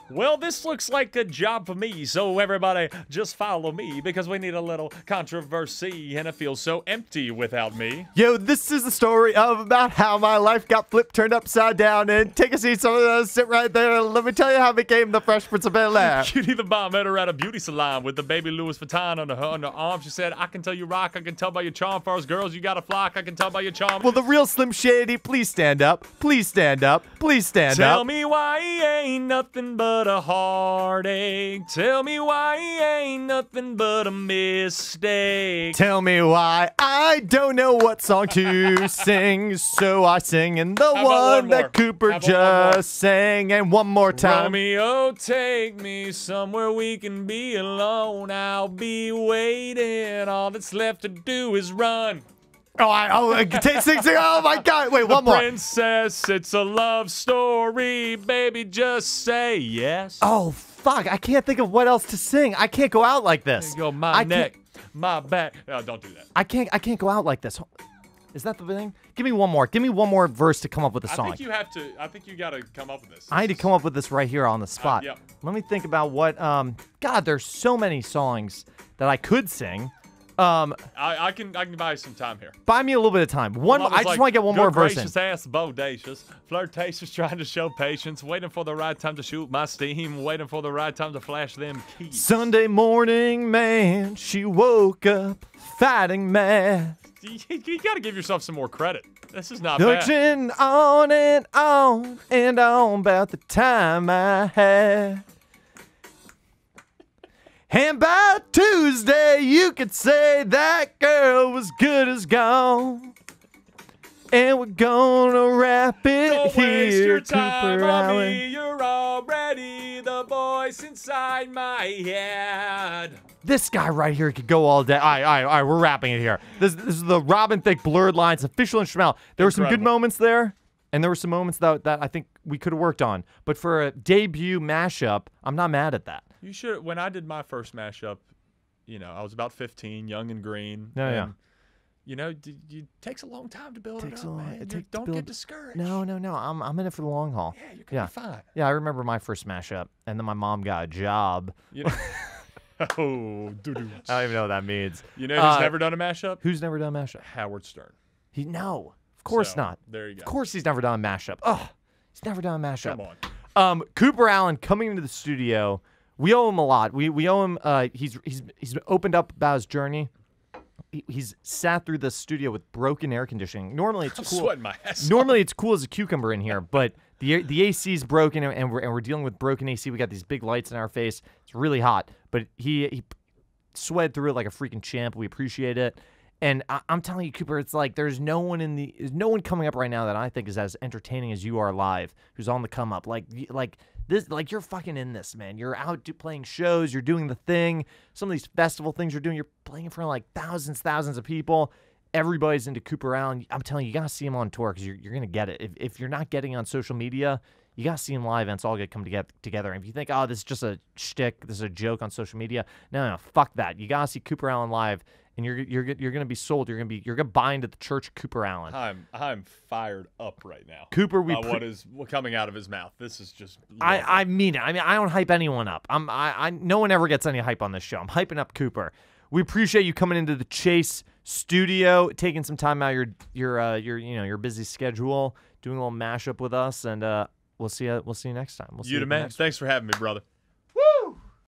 Speaker 2: Well, this looks like a job for me, so everybody just follow me because we need a little controversy and it feels so empty without me.
Speaker 1: Yo, this is the story of about how my life got flipped, turned upside down, and take a seat, sit right there. Let me tell you how I became the Fresh Prince of Bel-Air.
Speaker 2: Cutie the Bomb met her at a beauty salon with the baby Louis Vuitton on her arm. She said, I can tell you rock, I can tell by your charm. For us girls, you got a flock, I can tell by your charm.
Speaker 1: Well, the real Slim Shady, please stand up. Please stand up. Please stand up.
Speaker 2: Tell me why he ain't nothing but a heartache. Tell me why he ain't nothing but a mistake.
Speaker 1: Tell me why I don't know what song to sing, so I sing in the one that Cooper just sang. And one more time.
Speaker 2: Romeo, take me somewhere we can be alone. I'll be waiting. All that's left to do is run.
Speaker 1: Sing. Oh my God! Wait, one more.
Speaker 2: Princess, it's a love story, baby. Just say yes.
Speaker 1: Oh fuck! I can't think of what else to sing. I can't go out like this.
Speaker 2: There you go, my neck, my back. No, don't do that.
Speaker 1: I can't go out like this. Is that the thing? Give me one more. Give me one more verse to come up with a song.
Speaker 2: I think you have to. I think you got to come up with this.
Speaker 1: I need to come up with this right here on the spot.
Speaker 2: Yep.
Speaker 1: Let me think about what. God, there's so many songs that I could sing.
Speaker 2: I can buy you some time here.
Speaker 1: Buy me a little bit of time. I just want to get one more verse in.
Speaker 2: Gracious ass, bodacious, flirtatious, trying to show patience, waiting for the right time to shoot my steam, waiting for the right time to flash them keys.
Speaker 1: Sunday morning, man, she woke up fighting mad.
Speaker 2: You got to give yourself some more credit. This is not bad.
Speaker 1: Searching on and on about the time I had. And by Tuesday, you could say that girl was good as gone. And we're gonna wrap it
Speaker 2: Don't
Speaker 1: here,
Speaker 2: waste your time
Speaker 1: Cooper
Speaker 2: on
Speaker 1: Allen.
Speaker 2: me. You're already the voice inside my head.
Speaker 1: This guy right here could go all day. All right, we're wrapping it here. This is the Robin Thicke Blurred Lines official instrumental. There were some good moments there, and there were some moments that I think we could have worked on. But for a debut mashup, I'm not mad at that.
Speaker 2: You should. When I did my first mashup, I was about 15, young and green.
Speaker 1: Yeah.
Speaker 2: It takes a long time to build it up, man. Don't get discouraged.
Speaker 1: No. I'm in it for the long haul.
Speaker 2: Yeah, you're gonna be fine.
Speaker 1: Yeah, I remember my first mashup, and then my mom got a job.
Speaker 2: Oh, doo-doo.
Speaker 1: I don't even know what that means.
Speaker 2: You know who's never done a mashup?
Speaker 1: Who's never done a mashup?
Speaker 2: Howard Stern.
Speaker 1: No, of course not.
Speaker 2: There you go.
Speaker 1: Of course he's never done a mashup. Oh, he's never done a mashup.
Speaker 2: Come on.
Speaker 1: Cooper Allen coming into the studio. We owe him a lot. We owe him. He's opened up about his journey. He's sat through the studio with broken air conditioning. Normally it's cool.
Speaker 2: I'm sweating my ass off.
Speaker 1: Normally it's cool as a cucumber in here, but the AC's broken and we're dealing with broken AC. We got these big lights in our face. It's really hot, but he sweated through it like a freaking champ. We appreciate it. And I'm telling you, Cooper, it's like there's no one coming up right now that I think is as entertaining as you are live, who's on the come up. Like you're fucking in this, man. You're out playing shows. You're doing the thing. Some of these festival things you're doing, you're playing in front of like thousands of people. Everybody's into Cooper Allen. I'm telling you, you got to see him on tour because you're going to get it. If you're not getting on social media, you got to see him live and it's all going to come together. And if you think, oh, this is just a shtick, this is a joke on social media, no, fuck that. You got to see Cooper Allen live. And you're gonna be sold. You're gonna buy into the Church of Cooper Allen.
Speaker 2: I'm fired up right now.
Speaker 1: Cooper,
Speaker 2: what is coming out of his mouth? This is just.
Speaker 1: I mean it. I mean I don't hype anyone up. No one ever gets any hype on this show. I'm hyping up Cooper. We appreciate you coming into the Chase studio, taking some time out of your busy schedule, doing a little mashup with us, and we'll see you next time.
Speaker 2: You the man. Thanks for having me, brother.